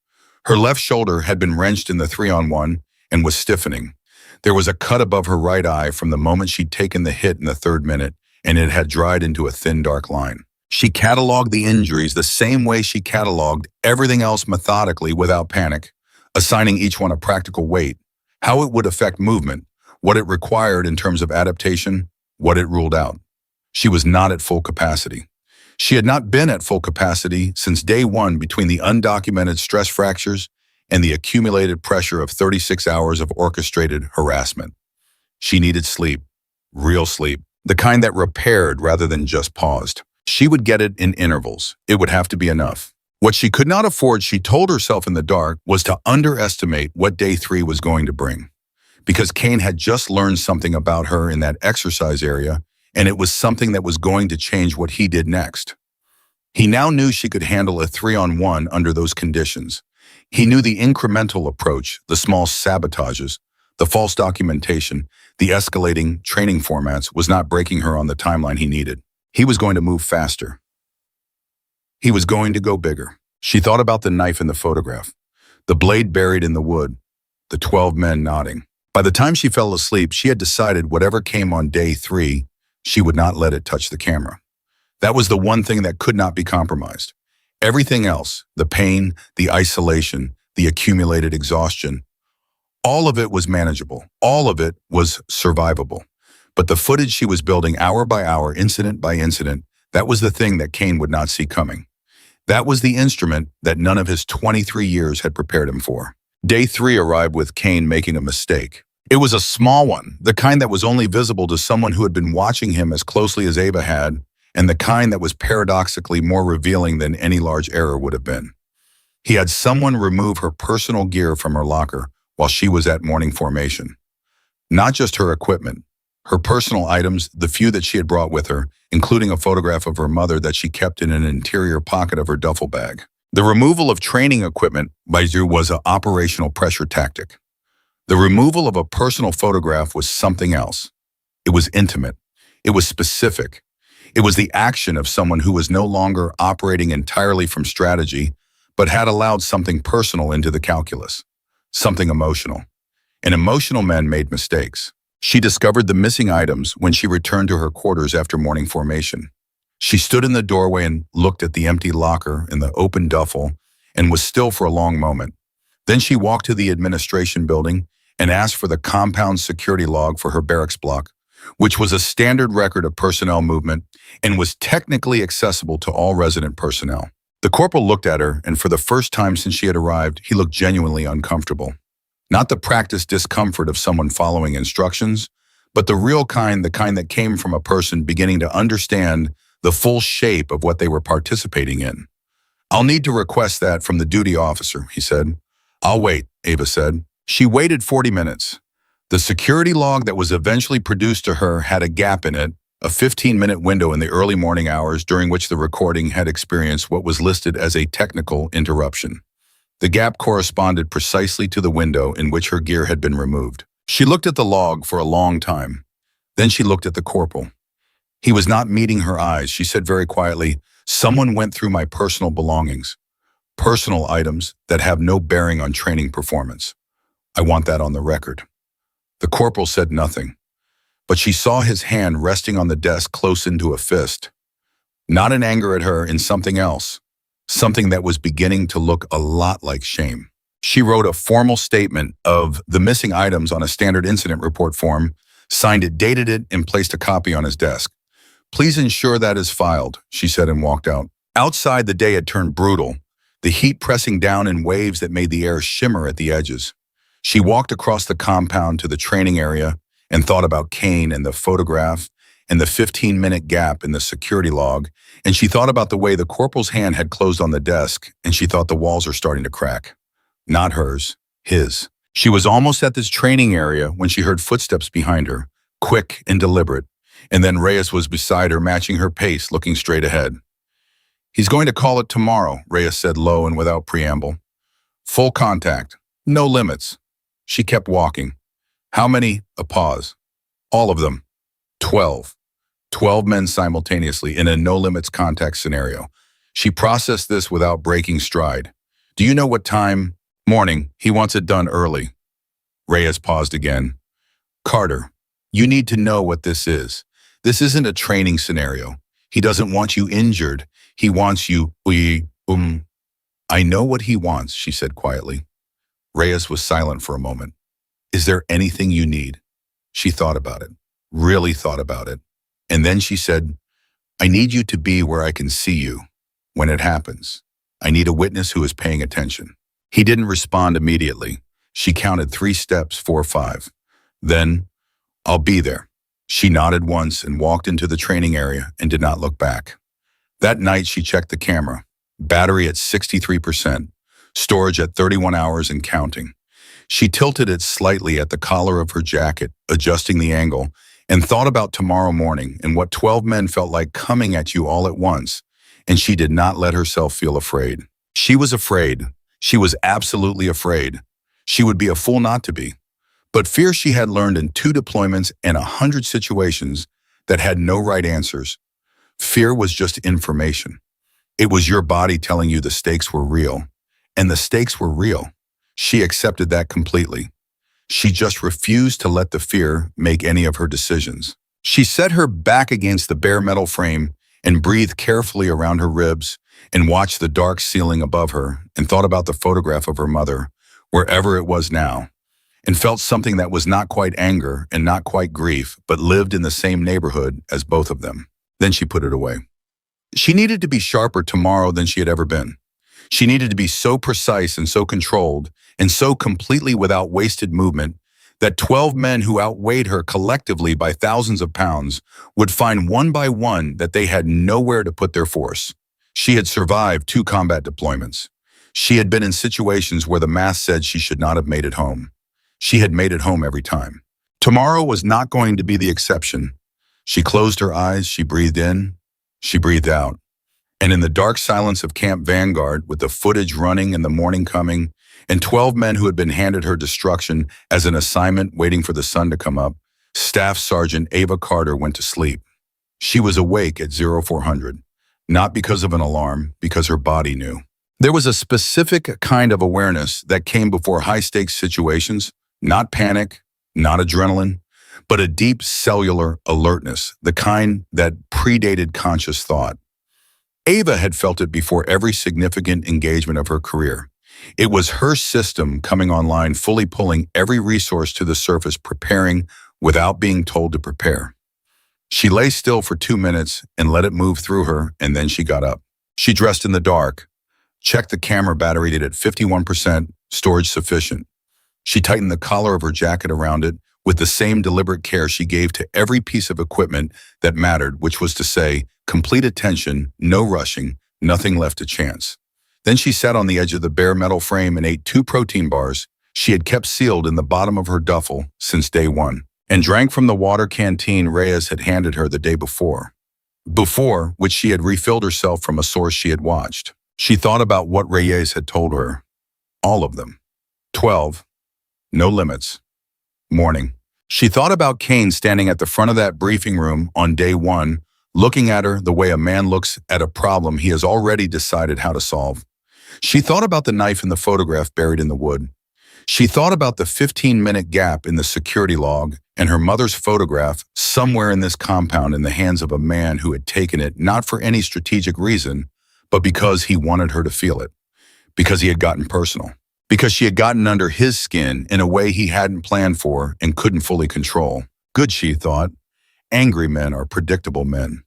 Her left shoulder had been wrenched in the 3-on-1 and was stiffening. There was a cut above her right eye from the moment she'd taken the hit in the 3rd minute, and it had dried into a thin, dark line. She cataloged the injuries the same way she cataloged everything else, methodically, without panic, assigning each one a practical weight, how it would affect movement, what it required in terms of adaptation, what it ruled out. She was not at full capacity. She had not been at full capacity since day 1, between the undocumented stress fractures and the accumulated pressure of 36 hours of orchestrated harassment. She needed sleep, real sleep, the kind that repaired rather than just paused. She would get it in intervals. It would have to be enough. What she could not afford, she told herself in the dark, was to underestimate what day 3 was going to bring. because Kane had just learned something about her in that exercise area, and it was something that was going to change what he did next. He now knew she could handle a 3-on-1 under those conditions. He knew the incremental approach, the small sabotages, the false documentation, the escalating training formats was not breaking her on the timeline he needed. He was going to move faster. He was going to go bigger. She thought about the knife in the photograph, the blade buried in the wood, the 12 men nodding. By the time she fell asleep, she had decided whatever came on day 3, she would not let it touch the camera. That was the one thing that could not be compromised. Everything else, the pain, the isolation, the accumulated exhaustion, all of it was manageable. All of it was survivable. But the footage she was building hour by hour, incident by incident, that was the thing that Kane would not see coming. That was the instrument that none of his 23 years had prepared him for. Day 3 arrived with Kane making a mistake. It was a small one, the kind that was only visible to someone who had been watching him as closely as Ava had, and the kind that was paradoxically more revealing than any large error would have been. He had someone remove her personal gear from her locker while she was at morning formation. Not just her equipment, her personal items, the few that she had brought with her, including a photograph of her mother that she kept in an interior pocket of her duffel bag. The removal of training equipment by Drew was an operational pressure tactic. The removal of a personal photograph was something else. It was intimate. It was specific. It was the action of someone who was no longer operating entirely from strategy, but had allowed something personal into the calculus, something emotional. And emotional men made mistakes. She discovered the missing items when she returned to her quarters after morning formation. She stood in the doorway and looked at the empty locker and the open duffel and was still for a long moment. Then she walked to the administration building and asked for the compound security log for her barracks block, which was a standard record of personnel movement and was technically accessible to all resident personnel. The corporal looked at her, and for the first time since she had arrived, he looked genuinely uncomfortable. Not the practiced discomfort of someone following instructions, but the real kind, the kind that came from a person beginning to understand the full shape of what they were participating in. "I'll need to request that from the duty officer," he said. "I'll wait," Ava said. She waited 40 minutes. The security log that was eventually produced to her had a gap in it, a 15-minute window in the early morning hours during which the recording had experienced what was listed as a technical interruption. The gap corresponded precisely to the window in which her gear had been removed. She looked at the log for a long time. Then she looked at the corporal. He was not meeting her eyes. She said very quietly, "Someone went through my personal belongings, personal items that have no bearing on training performance. I want that on the record." The corporal said nothing, but she saw his hand resting on the desk close into a fist. Not in anger at her, in something else, something that was beginning to look a lot like shame. She wrote a formal statement of the missing items on a standard incident report form, signed it, dated it, and placed a copy on his desk. "Please ensure that is filed," she said and walked out. Outside, the day had turned brutal, the heat pressing down in waves that made the air shimmer at the edges. She walked across the compound to the training area and thought about Kane and the photograph and the 15-minute gap in the security log, and she thought about the way the corporal's hand had closed on the desk, and she thought the walls are starting to crack. Not hers, his. She was almost at this training area when she heard footsteps behind her, quick and deliberate, and then Reyes was beside her, matching her pace, looking straight ahead. "He's going to call it tomorrow," Reyes said low and without preamble. "Full contact. No limits." She kept walking. "How many?" A pause. "All of them." 12. 12 men simultaneously in a no-limits contact scenario. She processed this without breaking stride. "Do you know what time?" "Morning. He wants it done early." Reyes paused again. "Carter, you need to know what this is. This isn't a training scenario. He doesn't want you injured. He wants you, I know what he wants," she said quietly. Reyes was silent for a moment. "Is there anything you need?" She thought about it, really thought about it. And then she said, "I need you to be where I can see you when it happens. I need a witness who is paying attention." He didn't respond immediately. She counted 3 steps, 4, 5. Then, "I'll be there." She nodded once and walked into the training area and did not look back. That night, she checked the camera. Battery at 63%. Storage at 31 hours and counting. She tilted it slightly at the collar of her jacket, adjusting the angle, and thought about tomorrow morning and what 12 men felt like coming at you all at once, and she did not let herself feel afraid. She was afraid. She was absolutely afraid. She would be a fool not to be. But fear she had learned in 2 deployments and 100 situations that had no right answers. Fear was just information. It was your body telling you the stakes were real. And the stakes were real. She accepted that completely. She just refused to let the fear make any of her decisions. She set her back against the bare metal frame and breathed carefully around her ribs and watched the dark ceiling above her and thought about the photograph of her mother, wherever it was now, and felt something that was not quite anger and not quite grief, but lived in the same neighborhood as both of them. Then she put it away. She needed to be sharper tomorrow than she had ever been. She needed to be so precise and so controlled and so completely without wasted movement that 12 men who outweighed her collectively by thousands of pounds would find one by one that they had nowhere to put their force. She had survived 2 combat deployments. She had been in situations where the math said she should not have made it home. She had made it home every time. Tomorrow was not going to be the exception. She closed her eyes, she breathed in, she breathed out. And in the dark silence of Camp Vanguard, with the footage running and the morning coming, and 12 men who had been handed her destruction as an assignment waiting for the sun to come up, Staff Sergeant Ava Carter went to sleep. She was awake at 0400, not because of an alarm, because her body knew. There was a specific kind of awareness that came before high-stakes situations, not panic, not adrenaline, but a deep cellular alertness, the kind that predated conscious thought. Ava had felt it before every significant engagement of her career. It was her system coming online, fully pulling every resource to the surface, preparing without being told to prepare. She lay still for 2 minutes and let it move through her, and then she got up. She dressed in the dark, checked the camera battery at 51%, storage sufficient. She tightened the collar of her jacket around it with the same deliberate care she gave to every piece of equipment that mattered, which was to say, complete attention, no rushing, nothing left to chance. Then she sat on the edge of the bare metal frame and ate 2 protein bars she had kept sealed in the bottom of her duffel since day 1, and drank from the water canteen Reyes had handed her the day before, which she had refilled herself from a source she had watched. She thought about what Reyes had told her. All of them. 12. No limits. Morning. She thought about Kane standing at the front of that briefing room on day 1, looking at her the way a man looks at a problem he has already decided how to solve. She thought about the knife in the photograph buried in the wood. She thought about the 15-minute gap in the security log and her mother's photograph somewhere in this compound in the hands of a man who had taken it not for any strategic reason, but because he wanted her to feel it, because he had gotten personal, because she had gotten under his skin in a way he hadn't planned for and couldn't fully control. Good, she thought. Angry men are predictable men.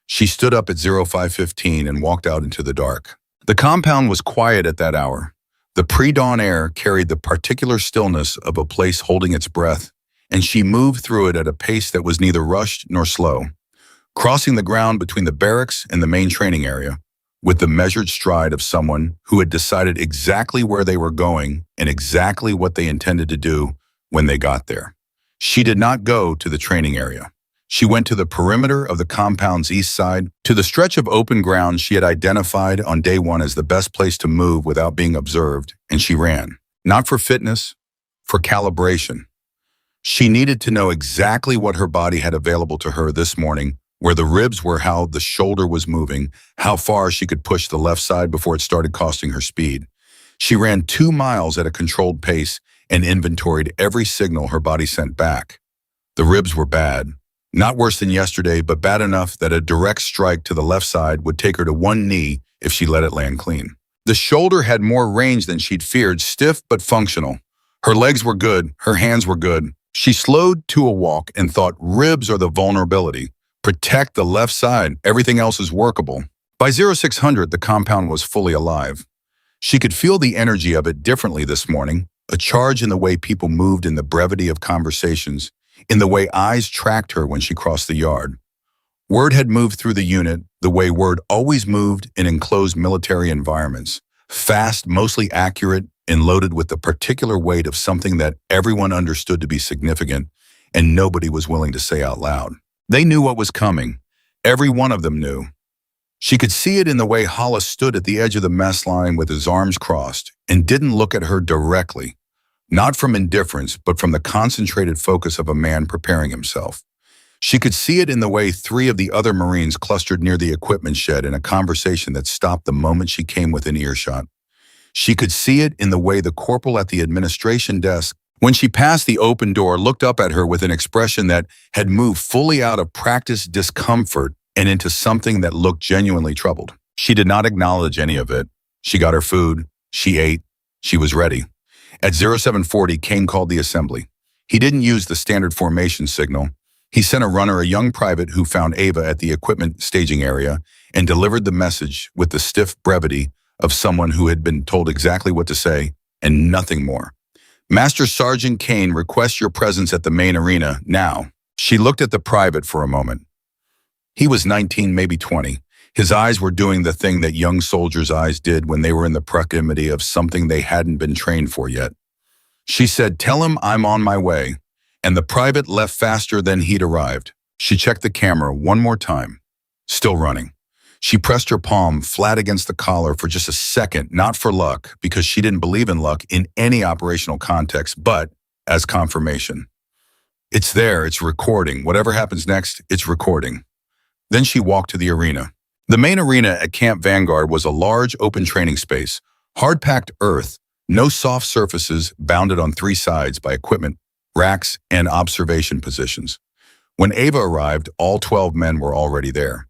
She stood up at 0515 and walked out into the dark. The compound was quiet at that hour. The pre-dawn air carried the particular stillness of a place holding its breath, and she moved through it at a pace that was neither rushed nor slow, crossing the ground between the barracks and the main training area, with the measured stride of someone who had decided exactly where they were going and exactly what they intended to do when they got there. She did not go to the training area. She went to the perimeter of the compound's east side, to the stretch of open ground she had identified on day 1 as the best place to move without being observed, and she ran. Not for fitness, for calibration. She needed to know exactly what her body had available to her this morning, where the ribs were, how the shoulder was moving, how far she could push the left side before it started costing her speed. She ran 2 miles at a controlled pace and inventoried every signal her body sent back. The ribs were bad. Not worse than yesterday, but bad enough that a direct strike to the left side would take her to 1 knee if she let it land clean. The shoulder had more range than she'd feared, stiff but functional. Her legs were good, her hands were good. She slowed to a walk and thought, ribs are the vulnerability. Protect the left side, everything else is workable. By 0600, the compound was fully alive. She could feel the energy of it differently this morning, a charge in the way people moved, in the brevity of conversations, in the way eyes tracked her when she crossed the yard. Word had moved through the unit the way word always moved in enclosed military environments, fast, mostly accurate, and loaded with the particular weight of something that everyone understood to be significant and nobody was willing to say out loud. They knew what was coming. Every one of them knew. She could see it in the way Hollis stood at the edge of the mess line with his arms crossed and didn't look at her directly, not from indifference, but from the concentrated focus of a man preparing himself. She could see it in the way 3 of the other Marines clustered near the equipment shed in a conversation that stopped the moment she came within earshot. She could see it in the way the corporal at the administration desk, when she passed the open door, looked up at her with an expression that had moved fully out of practiced discomfort and into something that looked genuinely troubled. She did not acknowledge any of it. She got her food. She ate. She was ready. At 0740, Kane called the assembly. He didn't use the standard formation signal. He sent a runner, a young private who found Ava at the equipment staging area, and delivered the message with the stiff brevity of someone who had been told exactly what to say and nothing more. Master Sergeant Kane requests your presence at the main arena now. She looked at the private for a moment. He was 19, maybe 20. His eyes were doing the thing that young soldiers' eyes did when they were in the proximity of something they hadn't been trained for yet. She said, "Tell him I'm on my way." And the private left faster than he'd arrived. She checked the camera one more time. Still running. She pressed her palm flat against the collar for just a second, not for luck, because she didn't believe in luck in any operational context, but as confirmation. It's there, it's recording. Whatever happens next, it's recording. Then she walked to the arena. The main arena at Camp Vanguard was a large open training space, hard-packed earth, no soft surfaces, bounded on 3 sides by equipment, racks, and observation positions. When Ava arrived, all 12 men were already there.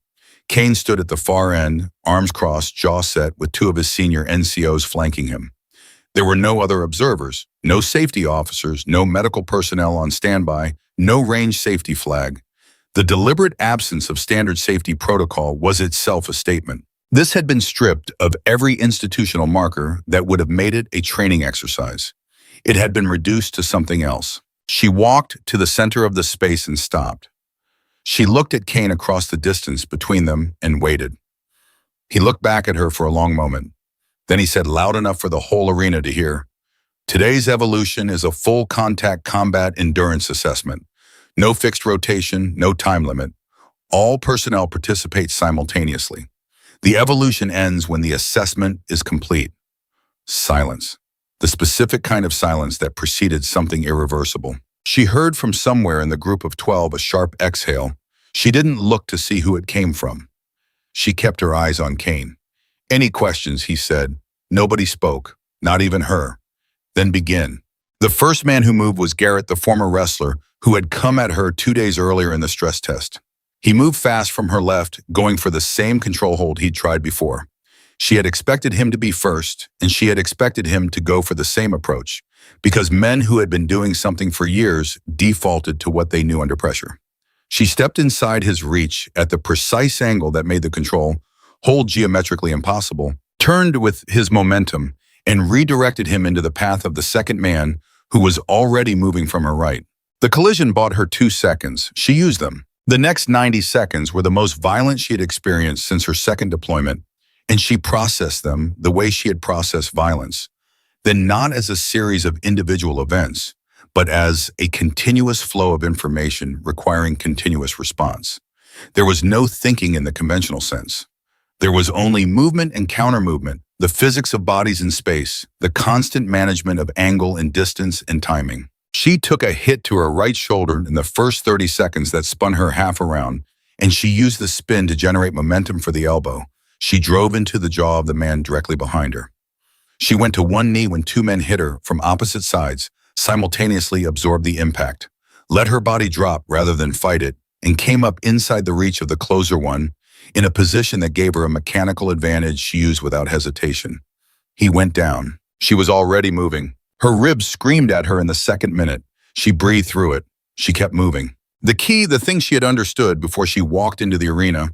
Kane stood at the far end, arms crossed, jaw set, with 2 of his senior NCOs flanking him. There were no other observers, no safety officers, no medical personnel on standby, no range safety flag. The deliberate absence of standard safety protocol was itself a statement. This had been stripped of every institutional marker that would have made it a training exercise. It had been reduced to something else. She walked to the center of the space and stopped. She looked at Kane across the distance between them and waited. He looked back at her for a long moment. Then he said loud enough for the whole arena to hear, "Today's evolution is a full contact combat endurance assessment. No fixed rotation, no time limit. All personnel participate simultaneously. The evolution ends when the assessment is complete." Silence. The specific kind of silence that preceded something irreversible. She heard from somewhere in the group of 12 a sharp exhale. She didn't look to see who it came from. She kept her eyes on Kane. "Any questions?" he said. Nobody spoke, not even her. "Then begin." The first man who moved was Garrett, the former wrestler, who had come at her 2 days earlier in the stress test. He moved fast from her left, going for the same control hold he'd tried before. She had expected him to be first, and she had expected him to go for the same approach, because men who had been doing something for years defaulted to what they knew under pressure. She stepped inside his reach at the precise angle that made the control hold geometrically impossible, turned with his momentum, and redirected him into the path of the second man who was already moving from her right. The collision bought her 2 seconds. She used them. The next 90 seconds were the most violent she had experienced since her second deployment, and she processed them the way she had processed violence, then not as a series of individual events, but as a continuous flow of information requiring continuous response. There was no thinking in the conventional sense. There was only movement and counter-movement, the physics of bodies in space, the constant management of angle and distance and timing. She took a hit to her right shoulder in the first 30 seconds that spun her half around, and she used the spin to generate momentum for the elbow. She drove into the jaw of the man directly behind her. She went to one knee when 2 men hit her from opposite sides, simultaneously absorbed the impact, let her body drop rather than fight it, and came up inside the reach of the closer one in a position that gave her a mechanical advantage she used without hesitation. He went down. She was already moving. Her ribs screamed at her in the second minute. She breathed through it. She kept moving. The key, the thing she had understood before she walked into the arena,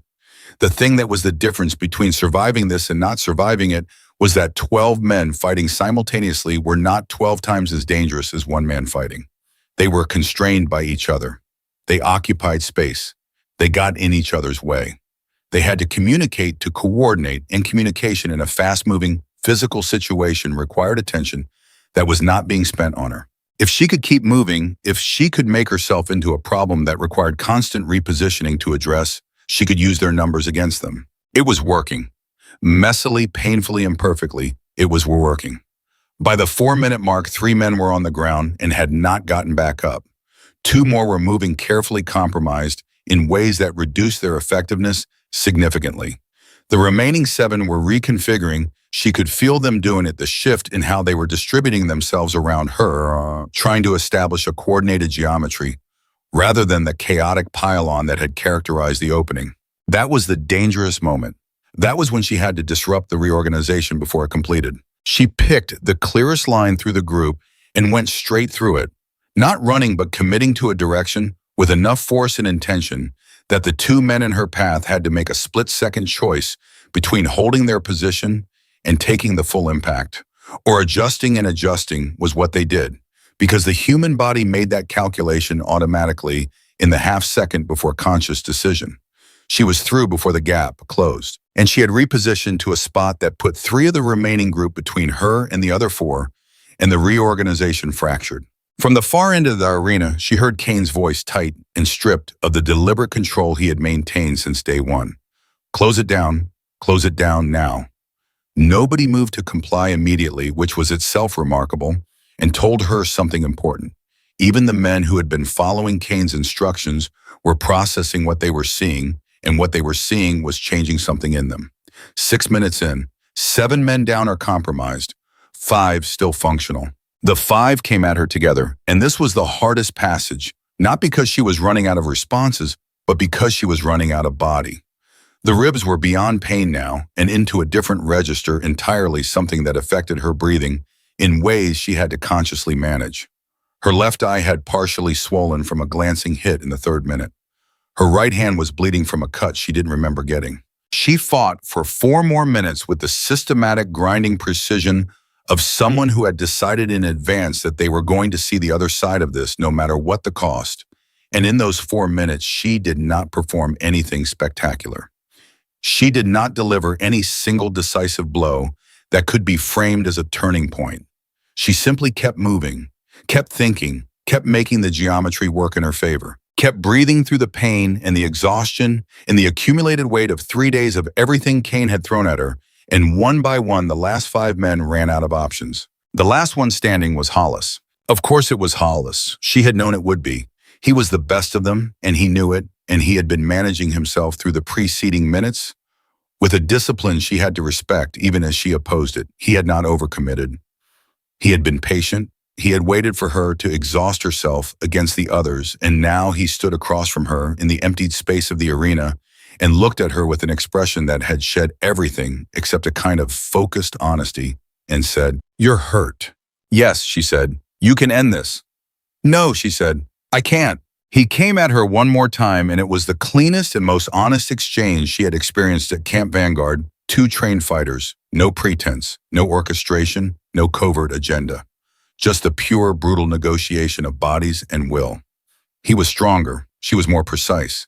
the thing that was the difference between surviving this and not surviving it, was that 12 men fighting simultaneously were not 12 times as dangerous as one man fighting. They were constrained by each other. They occupied space. They got in each other's way. They had to communicate to coordinate, and communication in a fast-moving, physical situation required attention that was not being spent on her. If she could keep moving, if she could make herself into a problem that required constant repositioning to address, she could use their numbers against them. It was working. Messily, painfully, imperfectly, it was working. By the 4-minute mark, 3 men were on the ground and had not gotten back up. 2 more were moving carefully compromised in ways that reduced their effectiveness significantly. The remaining 7 were reconfiguring. She could feel them doing it, the shift in how they were distributing themselves around her, trying to establish a coordinated geometry, rather than the chaotic pile-on that had characterized the opening. That was the dangerous moment. That was when she had to disrupt the reorganization before it completed. She picked the clearest line through the group and went straight through it, not running but committing to a direction with enough force and intention that the 2 men in her path had to make a split-second choice between holding their position and taking the full impact. Or adjusting and adjusting was what they did, because the human body made that calculation automatically in the half-second before conscious decision. She was through before the gap closed, and she had repositioned to a spot that put 3 of the remaining group between her and the other 4, and the reorganization fractured. From the far end of the arena, she heard Kane's voice tight and stripped of the deliberate control he had maintained since day one. Close it down now. Nobody moved to comply immediately, which was itself remarkable, and told her something important. Even the men who had been following Kane's instructions were processing what they were seeing, and what they were seeing was changing something in them. 6 minutes in, 7 men down or compromised, 5 still functional. The 5 came at her together, and this was the hardest passage, not because she was running out of responses, but because she was running out of body. The ribs were beyond pain now and into a different register entirely, something that affected her breathing in ways she had to consciously manage. Her left eye had partially swollen from a glancing hit in the 3rd minute. Her right hand was bleeding from a cut she didn't remember getting. She fought for 4 more minutes with the systematic grinding precision of someone who had decided in advance that they were going to see the other side of this no matter what the cost. And in those 4 minutes, she did not perform anything spectacular. She did not deliver any single decisive blow that could be framed as a turning point. She simply kept moving, kept thinking, kept making the geometry work in her favor, kept breathing through the pain and the exhaustion and the accumulated weight of 3 days of everything Kane had thrown at her, and one by one the last 5 men ran out of options. The last one standing was Hollis. Of course it was Hollis. She had known it would be. He was the best of them, and he knew it, and he had been managing himself through the preceding minutes with a discipline she had to respect even as she opposed it. He had not overcommitted. He had been patient. He had waited for her to exhaust herself against the others, and now he stood across from her in the emptied space of the arena and looked at her with an expression that had shed everything except a kind of focused honesty and said, "You're hurt." "Yes," she said, "you can end this." "No," she said, "I can't." He came at her one more time, and it was the cleanest and most honest exchange she had experienced at Camp Vanguard. 2 trained fighters, no pretense, no orchestration, no covert agenda. Just the pure, brutal negotiation of bodies and will. He was stronger. She was more precise.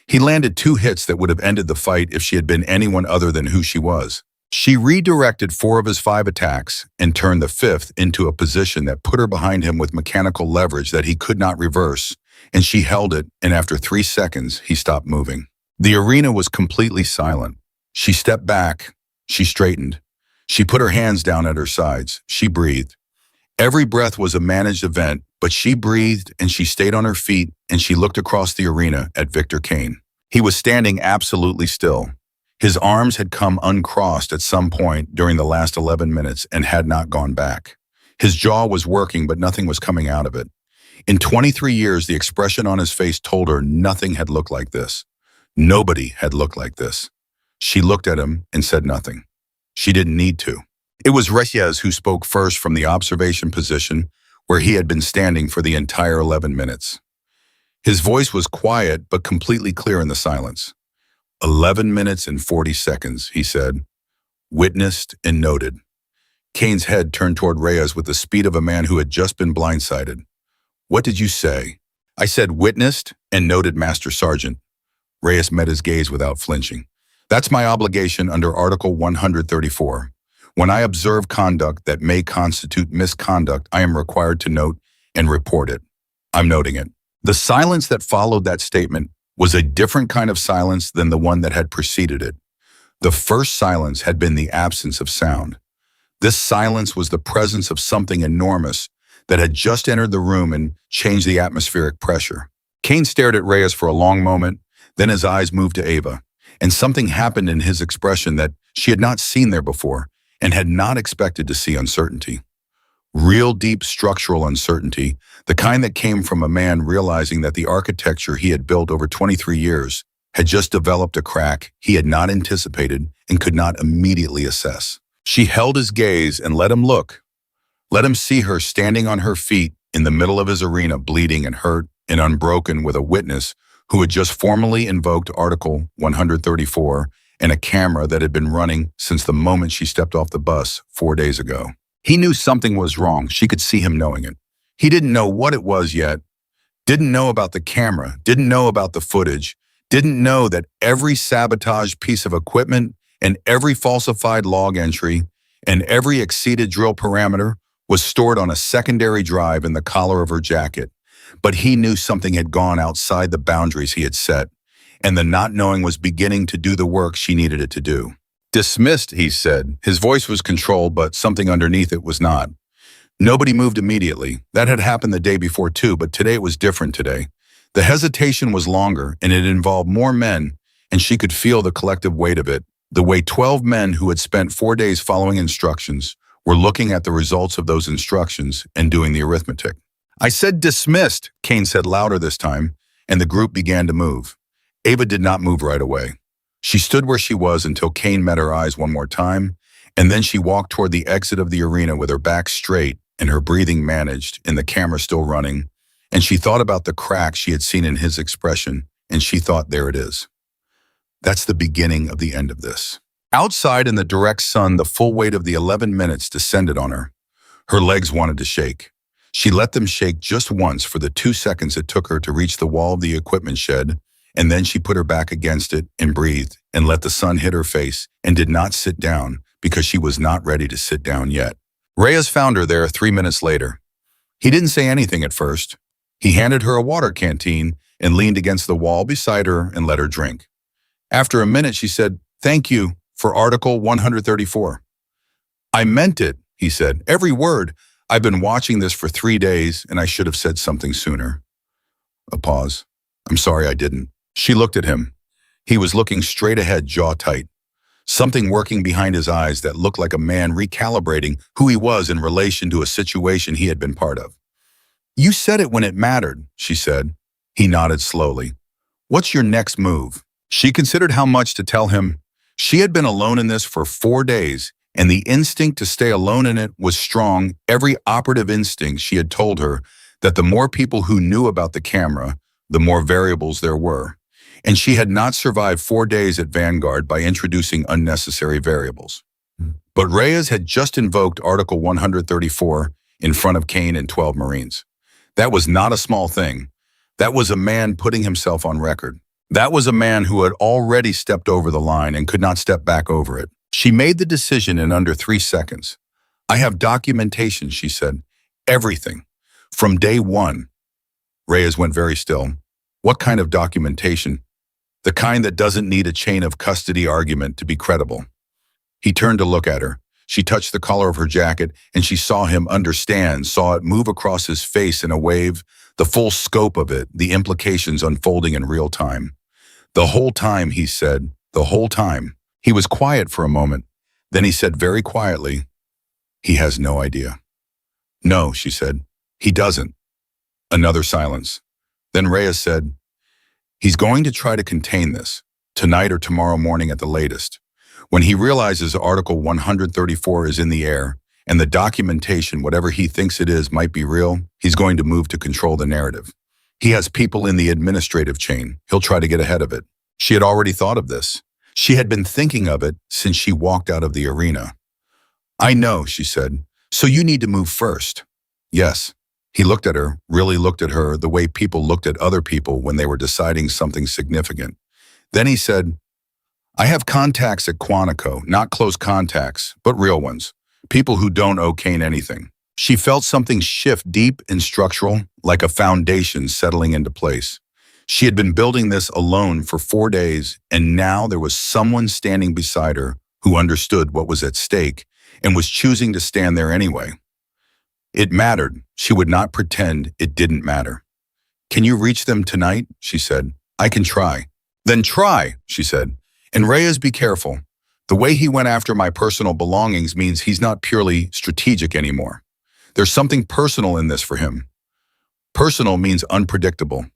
He landed 2 hits that would have ended the fight if she had been anyone other than who she was. She redirected 4 of his 5 attacks and turned the 5th into a position that put her behind him with mechanical leverage that he could not reverse, and she held it, and after 3 seconds, he stopped moving. The arena was completely silent. She stepped back. She straightened. She put her hands down at her sides. She breathed. Every breath was a managed event, but she breathed and she stayed on her feet and she looked across the arena at Victor Kane. He was standing absolutely still. His arms had come uncrossed at some point during the last 11 minutes and had not gone back. His jaw was working, but nothing was coming out of it. In 23 years, the expression on his face told her nothing had looked like this. Nobody had looked like this. She looked at him and said nothing. She didn't need to. It was Reyes who spoke first from the observation position where he had been standing for the entire 11 minutes. His voice was quiet but completely clear in the silence. 11 minutes and 40 seconds, he said. Witnessed and noted. Kane's head turned toward Reyes with the speed of a man who had just been blindsided. "What did you say?" "I said witnessed and noted, Master Sergeant." Reyes met his gaze without flinching. "That's my obligation under Article 134. When I observe conduct that may constitute misconduct, I am required to note and report it. I'm noting it. The silence that followed that statement was a different kind of silence than the one that had preceded it. The first silence had been the absence of sound. This silence was the presence of something enormous that had just entered the room and changed the atmospheric pressure. Kane stared at Reyes for a long moment, then his eyes moved to Ava, and something happened in his expression that she had not seen there before and had not expected to see: uncertainty. Real deep structural uncertainty, the kind that came from a man realizing that the architecture he had built over 23 years had just developed a crack he had not anticipated and could not immediately assess. She held his gaze and let him look. Let him see her standing on her feet in the middle of his arena, bleeding and hurt and unbroken, with a witness who had just formally invoked Article 134 and a camera that had been running since the moment she stepped off the bus 4 days ago. He knew something was wrong. She could see him knowing it. He didn't know what it was yet, didn't know about the camera, didn't know about the footage, didn't know that every sabotaged piece of equipment and every falsified log entry and every exceeded drill parameter was stored on a secondary drive in the collar of her jacket. But he knew something had gone outside the boundaries he had set, and the not knowing was beginning to do the work she needed it to do. "Dismissed," he said. His voice was controlled, but something underneath it was not. Nobody moved immediately. That had happened the day before too, but today it was different today. The hesitation was longer, and it involved more men, and she could feel the collective weight of it, the way 12 men who had spent 4 days following instructions were looking at the results of those instructions and doing the arithmetic. "I said dismissed," Kane said louder this time, and the group began to move. Ava did not move right away. She stood where she was until Kane met her eyes one more time, and then she walked toward the exit of the arena with her back straight and her breathing managed and the camera still running, and she thought about the crack she had seen in his expression, and she thought, there it is. That's the beginning of the end of this. Outside in the direct sun, the full weight of the 11 minutes descended on her. Her legs wanted to shake. She let them shake just once for the 2 seconds it took her to reach the wall of the equipment shed, and then she put her back against it and breathed and let the sun hit her face and did not sit down because she was not ready to sit down yet. Reyes found her there 3 minutes later. He didn't say anything at first. He handed her a water canteen and leaned against the wall beside her and let her drink. After a minute, she said, "Thank you for Article 134. "I meant it," he said. "Every word. I've been watching this for 3 days, and I should have said something sooner." A pause. "I'm sorry I didn't." She looked at him. He was looking straight ahead, jaw tight. Something working behind his eyes that looked like a man recalibrating who he was in relation to a situation he had been part of. "You said it when it mattered," she said. He nodded slowly. "What's your next move?" She considered how much to tell him. She had been alone in this for 4 days, and the instinct to stay alone in it was strong. Every operative instinct she had told her that the more people who knew about the camera, the more variables there were. And she had not survived 4 days at Vanguard by introducing unnecessary variables. But Reyes had just invoked Article 134 in front of Kane and 12 Marines. That was not a small thing. That was a man putting himself on record. That was a man who had already stepped over the line and could not step back over it. She made the decision in under 3 seconds. "I have documentation," she said. "Everything. From day one." Reyes went very still. "What kind of documentation?" "The kind that doesn't need a chain of custody argument to be credible." He turned to look at her. She touched the collar of her jacket, and she saw him understand, saw it move across his face in a wave, the full scope of it, the implications unfolding in real time. "The whole time," he said, "the whole time." He was quiet for a moment. Then he said very quietly, "He has no idea." "No," she said, "he doesn't." Another silence. Then Reyes said, "He's going to try to contain this, tonight or tomorrow morning at the latest. When he realizes Article 134 is in the air, and the documentation, whatever he thinks it is, might be real, he's going to move to control the narrative. He has people in the administrative chain. He'll try to get ahead of it." She had already thought of this. She had been thinking of it since she walked out of the arena. "I know," she said. "So you need to move first." "Yes." He looked at her, really looked at her, the way people looked at other people when they were deciding something significant. Then he said, I have contacts at Quantico, not close contacts, but real ones. People who don't owe Kane anything. She felt something shift deep and structural, like a foundation settling into place. She had been building this alone for 4 days, and now there was someone standing beside her who understood what was at stake and was choosing to stand there anyway. It mattered. She would not pretend it didn't matter. "Can you reach them tonight?" she said. "I can try." "Then try," she said. "And Reyes, be careful. The way he went after my personal belongings means he's not purely strategic anymore. There's something personal in this for him." Personal means unpredictable.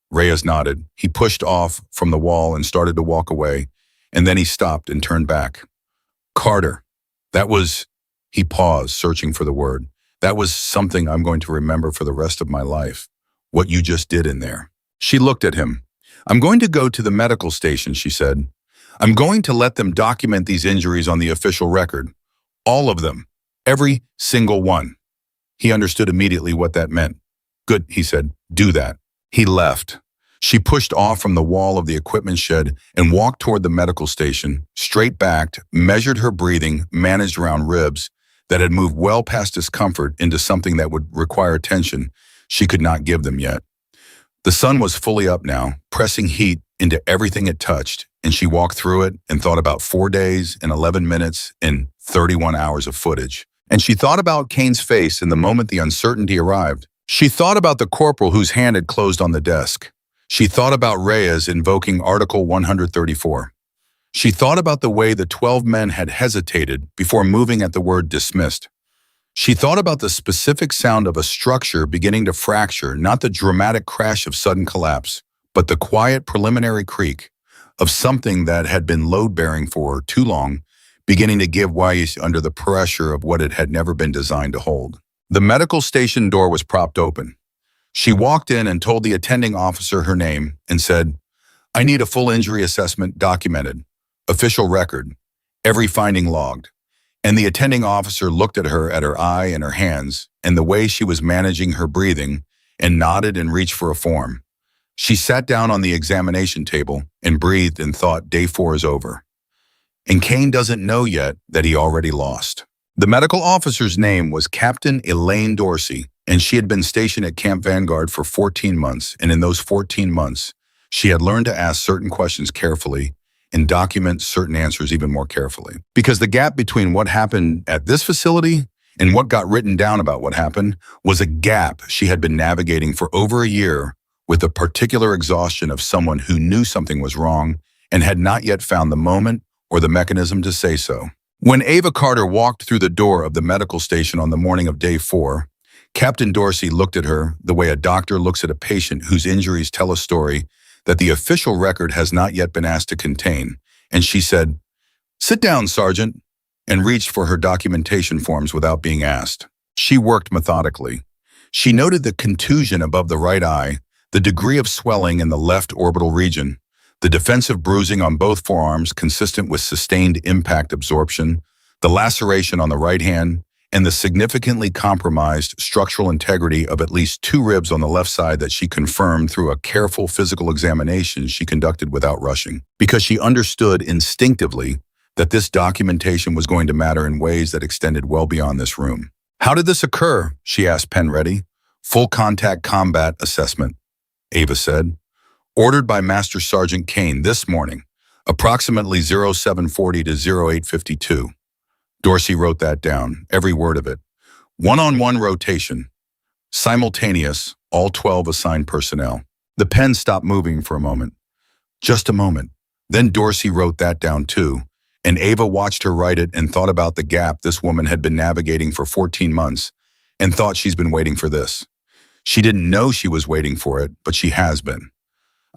Reyes nodded. He pushed off from the wall and started to walk away, and then he stopped and turned back. "Carter, that was—" He paused, searching for the word. "That was something I'm going to remember for the rest of my life. What you just did in there." She looked at him. "I'm going to go to the medical station," she said. "I'm going to let them document these injuries on the official record. All of them. Every single one." He understood immediately what that meant. "Good," he said. "Do that." He left. She pushed off from the wall of the equipment shed and walked toward the medical station, straight-backed, measured her breathing, managed around ribs that had moved well past discomfort into something that would require attention she could not give them yet. The sun was fully up now, pressing heat into everything it touched, and she walked through it and thought about 4 days and 11 minutes and 31 hours of footage. And she thought about Kane's face in the moment the uncertainty arrived. She thought about the corporal whose hand had closed on the desk. She thought about Reyes invoking Article 134. She thought about the way the 12 men had hesitated before moving at the word dismissed. She thought about the specific sound of a structure beginning to fracture, not the dramatic crash of sudden collapse, but the quiet preliminary creak of something that had been load-bearing for too long, beginning to give way under the pressure of what it had never been designed to hold. The medical station door was propped open. She walked in and told the attending officer her name and said, "I need a full injury assessment documented, official record, every finding logged." And the attending officer looked at her eye and her hands and the way she was managing her breathing and nodded and reached for a form. She sat down on the examination table and breathed and thought, day 4 is over. And Kane doesn't know yet that he already lost. The medical officer's name was Captain Elaine Dorsey, and she had been stationed at Camp Vanguard for 14 months, and in those 14 months, she had learned to ask certain questions carefully and document certain answers even more carefully. Because the gap between what happened at this facility and what got written down about what happened was a gap she had been navigating for over a year with the particular exhaustion of someone who knew something was wrong and had not yet found the moment or the mechanism to say so. When Ava Carter walked through the door of the medical station on the morning of day 4, Captain Dorsey looked at her the way a doctor looks at a patient whose injuries tell a story that the official record has not yet been asked to contain, and she said, "Sit down, Sergeant," and reached for her documentation forms without being asked. She worked methodically. She noted the contusion above the right eye, the degree of swelling in the left orbital region, the defensive bruising on both forearms consistent with sustained impact absorption, the laceration on the right hand, and the significantly compromised structural integrity of at least 2 ribs on the left side that she confirmed through a careful physical examination she conducted without rushing, because she understood instinctively that this documentation was going to matter in ways that extended well beyond this room. "How did this occur?" she asked, pen ready. "Full contact combat assessment," Ava said. "Ordered by Master Sergeant Kane this morning, approximately 0740 to 0852. Dorsey wrote that down, every word of it. "One-on-one rotation. Simultaneous, all 12 assigned personnel." The pen stopped moving for a moment. Just a moment. Then Dorsey wrote that down too, and Ava watched her write it and thought about the gap this woman had been navigating for 14 months and thought she's been waiting for this. She didn't know she was waiting for it, but she has been.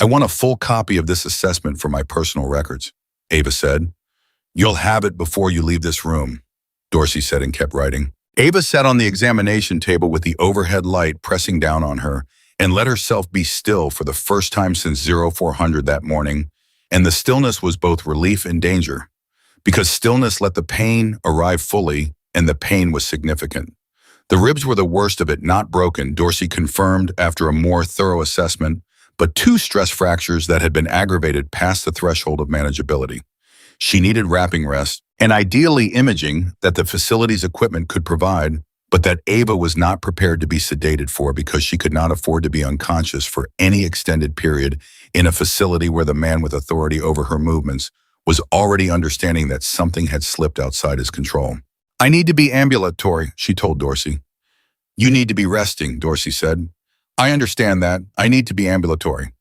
"I want a full copy of this assessment for my personal records," Ava said. "You'll have it before you leave this room," Dorsey said and kept writing. Ava sat on the examination table with the overhead light pressing down on her and let herself be still for the first time since 0400 that morning, and the stillness was both relief and danger, because stillness let the pain arrive fully, and the pain was significant. The ribs were the worst of it, not broken, Dorsey confirmed after a more thorough assessment, but 2 stress fractures that had been aggravated past the threshold of manageability. She needed wrapping rest and ideally imaging that the facility's equipment could provide, but that Ava was not prepared to be sedated for because she could not afford to be unconscious for any extended period in a facility where the man with authority over her movements was already understanding that something had slipped outside his control. I need to be ambulatory, she told Dorsey. You need to be resting, Dorsey said. I understand that. I need to be ambulatory.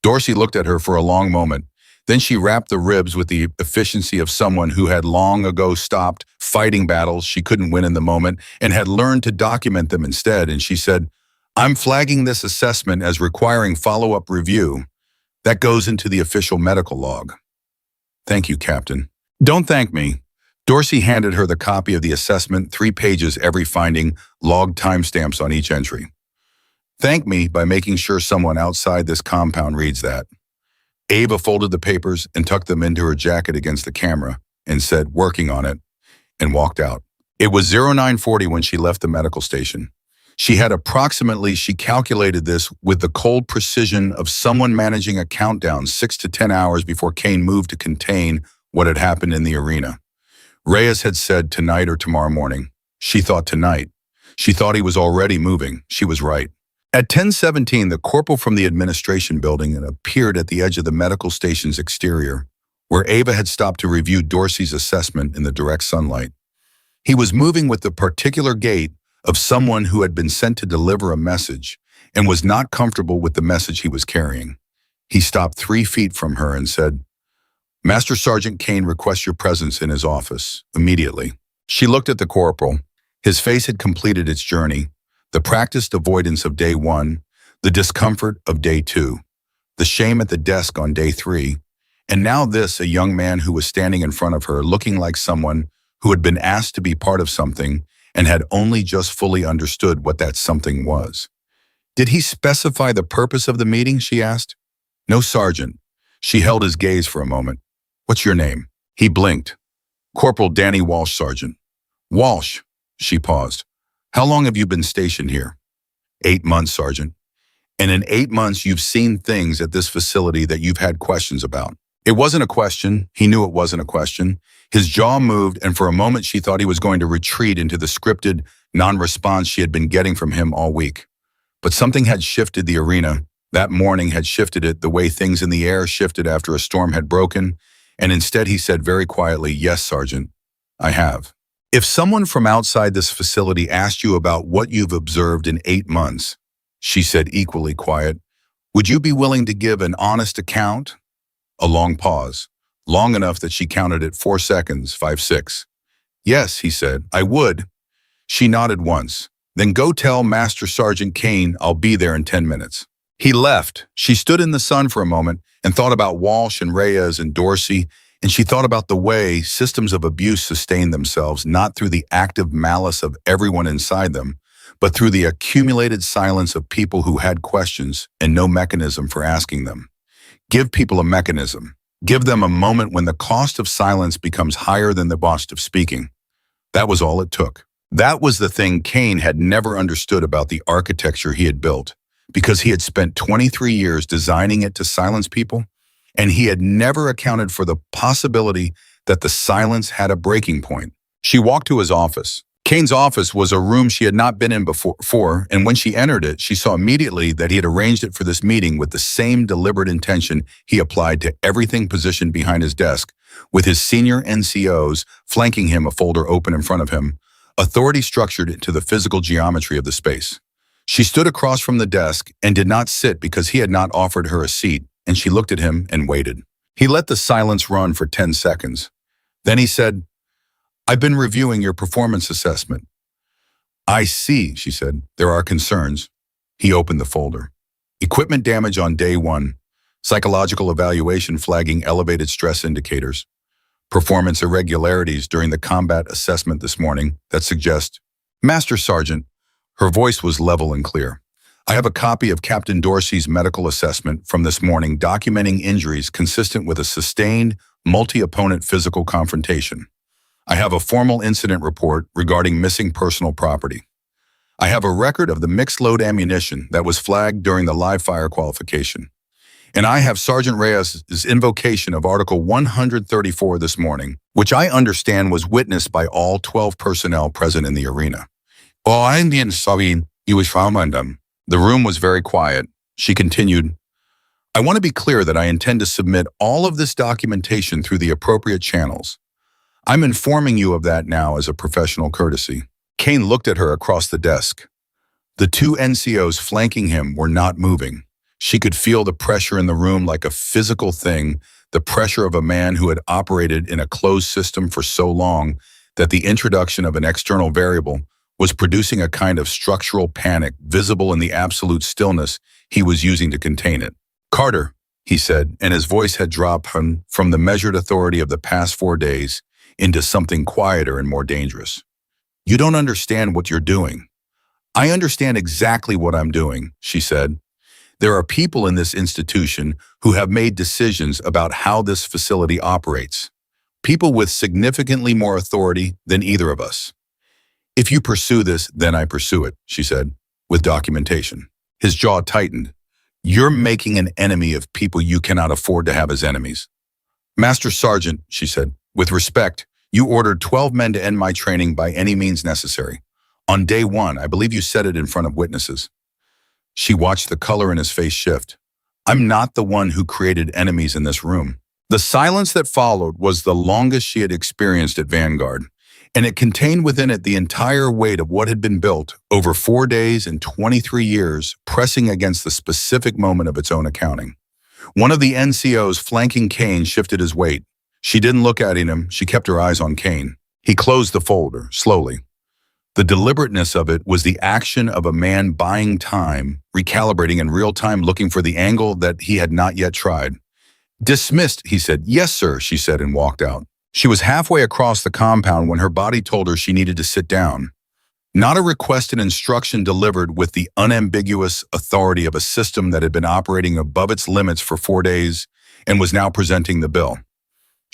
Dorsey looked at her for a long moment. Then she wrapped the ribs with the efficiency of someone who had long ago stopped fighting battles she couldn't win in the moment and had learned to document them instead, and she said, I'm flagging this assessment as requiring follow-up review. That goes into the official medical log. Thank you, Captain. Don't thank me. Dorsey handed her the copy of the assessment, 3 pages, every finding, logged timestamps on each entry. Thank me by making sure someone outside this compound reads that. Ava folded the papers and tucked them into her jacket against the camera and said, working on it, and walked out. It was 0940 when she left the medical station. She calculated this with the cold precision of someone managing a countdown 6 to 10 hours before Kane moved to contain what had happened in the arena. Reyes had said tonight or tomorrow morning. She thought tonight. She thought he was already moving. She was right. At 10:17, the corporal from the administration building appeared at the edge of the medical station's exterior, where Ava had stopped to review Dorsey's assessment in the direct sunlight. He was moving with the particular gait of someone who had been sent to deliver a message and was not comfortable with the message he was carrying. He stopped 3 feet from her and said, Master Sergeant Kane requests your presence in his office, immediately. She looked at the corporal. His face had completed its journey. The practiced avoidance of day 1, the discomfort of day 2, the shame at the desk on day 3, and now this, a young man who was standing in front of her looking like someone who had been asked to be part of something and had only just fully understood what that something was. Did he specify the purpose of the meeting, she asked. No, Sergeant. She held his gaze for a moment. What's your name? He blinked. Corporal Danny Walsh, Sergeant. Walsh, she paused. How long have you been stationed here? 8 months, Sergeant. And in 8 months, you've seen things at this facility that you've had questions about. It wasn't a question. He knew it wasn't a question. His jaw moved, and for a moment she thought he was going to retreat into the scripted non-response she had been getting from him all week. But something had shifted the arena. That morning had shifted it the way things in the air shifted after a storm had broken, and instead he said very quietly, Yes, Sergeant, I have. If someone from outside this facility asked you about what you've observed in 8 months, she said equally quiet, would you be willing to give an honest account? A long pause, long enough that she counted it 4 seconds, 5, 6. Yes, he said, I would. She nodded once. Then go tell Master Sergeant Kane I'll be there in 10 minutes. He left. She stood in the sun for a moment and thought about Walsh and Reyes and Dorsey, and she thought about the way systems of abuse sustain themselves, not through the active malice of everyone inside them, but through the accumulated silence of people who had questions and no mechanism for asking them. Give people a mechanism. Give them a moment when the cost of silence becomes higher than the cost of speaking. That was all it took. That was the thing Kane had never understood about the architecture he had built, because he had spent 23 years designing it to silence people, and he had never accounted for the possibility that the silence had a breaking point. She walked to his office. Kane's office was a room she had not been in before, and when she entered it, she saw immediately that he had arranged it for this meeting with the same deliberate intention he applied to everything positioned behind his desk, with his senior NCOs flanking him, a folder open in front of him, authority structured into the physical geometry of the space. She stood across from the desk and did not sit because he had not offered her a seat, and she looked at him and waited. He let the silence run for 10 seconds. Then he said, I've been reviewing your performance assessment. I see, she said. There are concerns. He opened the folder. Equipment damage on day 1. Psychological evaluation flagging elevated stress indicators. Performance irregularities during the combat assessment this morning that suggest, Master Sergeant, her voice was level and clear. I have a copy of Captain Dorsey's medical assessment from this morning documenting injuries consistent with a sustained, multi-opponent physical confrontation. I have a formal incident report regarding missing personal property. I have a record of the mixed-load ammunition that was flagged during the live fire qualification. And I have Sergeant Reyes's invocation of Article 134 this morning, which I understand was witnessed by all 12 personnel present in the arena. Oh, I'm being sorry you was found them. The room was very quiet. She continued, I want to be clear that I intend to submit all of this documentation through the appropriate channels. I'm informing you of that now as a professional courtesy. Kane looked at her across the desk. The two NCOs flanking him were not moving. She could feel the pressure in the room like a physical thing, the pressure of a man who had operated in a closed system for so long that the introduction of an external variable was producing a kind of structural panic visible in the absolute stillness he was using to contain it. Carter, he said, and his voice had dropped from the measured authority of the past 4 days into something quieter and more dangerous. You don't understand what you're doing. I understand exactly what I'm doing, she said. There are people in this institution who have made decisions about how this facility operates. People with significantly more authority than either of us. If you pursue this, then I pursue it, she said, with documentation. His jaw tightened. You're making an enemy of people you cannot afford to have as enemies. Master Sergeant, she said, with respect, you ordered 12 men to end my training by any means necessary. On day 1, I believe you said it in front of witnesses. She watched the color in his face shift. I'm not the one who created enemies in this room. The silence that followed was the longest she had experienced at Vanguard, and it contained within it the entire weight of what had been built over 4 days and 23 years, pressing against the specific moment of its own accounting. One of the NCOs flanking Kane shifted his weight. She didn't look at him, she kept her eyes on Kane. He closed the folder, slowly. The deliberateness of it was the action of a man buying time, recalibrating in real time, looking for the angle that he had not yet tried. Dismissed, he said. Yes, sir, she said, and walked out. She was halfway across the compound when her body told her she needed to sit down. Not a requested instruction delivered with the unambiguous authority of a system that had been operating above its limits for 4 days and was now presenting the bill.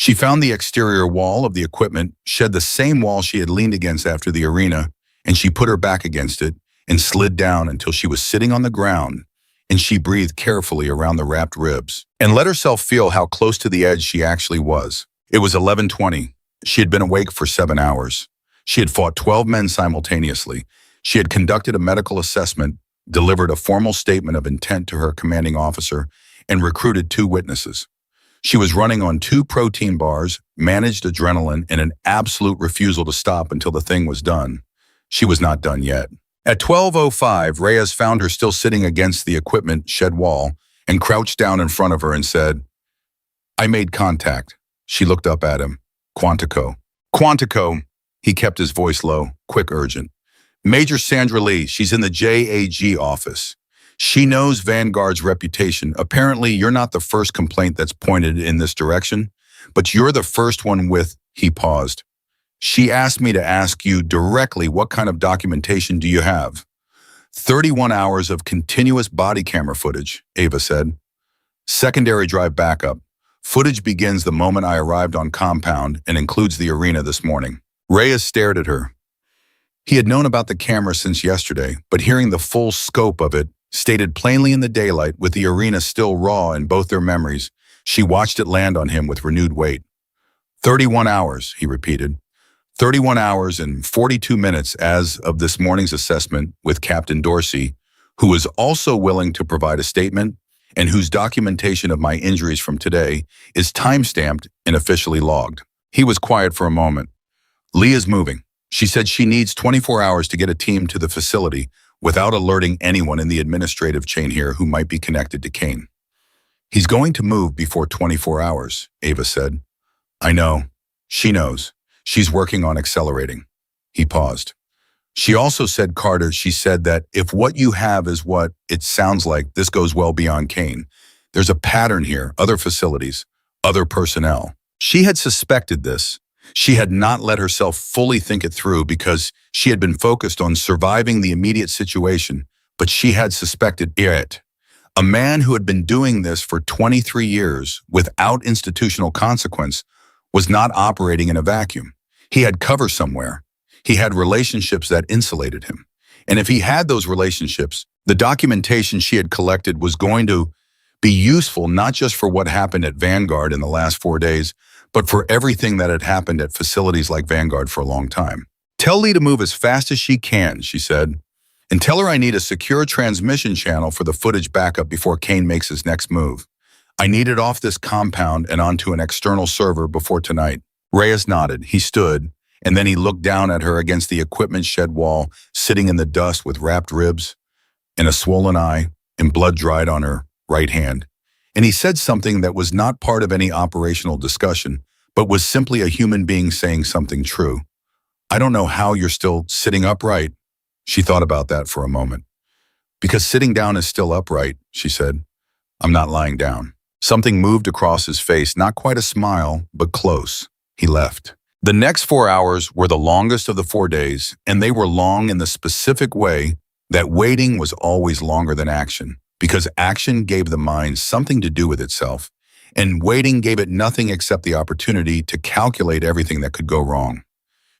She found the exterior wall of the equipment, shed the same wall she had leaned against after the arena, and she put her back against it and slid down until she was sitting on the ground, and she breathed carefully around the wrapped ribs and let herself feel how close to the edge she actually was. It was 11:20. She had been awake for 7 hours. She had fought 12 men simultaneously. She had conducted a medical assessment, delivered a formal statement of intent to her commanding officer, and recruited 2 witnesses. She was running on 2 protein bars, managed adrenaline, and an absolute refusal to stop until the thing was done. She was not done yet. At 12:05, Reyes found her still sitting against the equipment shed wall and crouched down in front of her and said, I made contact. She looked up at him. Quantico. Quantico. He kept his voice low, quick, urgent. Major Sandra Lee, she's in the JAG office. She knows Vanguard's reputation. Apparently, you're not the first complaint that's pointed in this direction, but you're the first one with, he paused. She asked me to ask you directly what kind of documentation do you have? 31 hours of continuous body camera footage, Ava said. Secondary drive backup. Footage begins the moment I arrived on compound and includes the arena this morning. Reyes stared at her. He had known about the camera since yesterday, but hearing the full scope of it, stated plainly in the daylight with the arena still raw in both their memories, she watched it land on him with renewed weight. 31 hours, he repeated. 31 hours and 42 minutes as of this morning's assessment with Captain Dorsey, who was also willing to provide a statement and whose documentation of my injuries from today is time-stamped and officially logged. He was quiet for a moment. Lee is moving. She said she needs 24 hours to get a team to the facility without alerting anyone in the administrative chain here who might be connected to Kane. He's going to move before 24 hours, Ava said. I know. She knows. She's working on accelerating. He paused. She also said, Carter, she said that if what you have is what it sounds like, this goes well beyond Kane. There's a pattern here, other facilities, other personnel. She had suspected this. She had not let herself fully think it through because she had been focused on surviving the immediate situation, but she had suspected it. A man who had been doing this for 23 years without institutional consequence was not operating in a vacuum. He had cover somewhere. He had relationships that insulated him. And if he had those relationships, the documentation she had collected was going to Be useful not just for what happened at Vanguard in the last 4 days, but for everything that had happened at facilities like Vanguard for a long time. Tell Lee to move as fast as she can, she said, and tell her I need a secure transmission channel for the footage backup before Kane makes his next move. I need it off this compound and onto an external server before tonight. Reyes nodded. He stood, and then he looked down at her against the equipment shed wall, sitting in the dust with wrapped ribs and a swollen eye and blood dried on her right hand. And he said something that was not part of any operational discussion, but was simply a human being saying something true. I don't know how you're still sitting upright. She thought about that for a moment. Because sitting down is still upright, she said. I'm not lying down. Something moved across his face, not quite a smile, but close. He left. The next 4 hours were the longest of the 4 days, and they were long in the specific way that waiting was always longer than action, because action gave the mind something to do with itself, and waiting gave it nothing except the opportunity to calculate everything that could go wrong.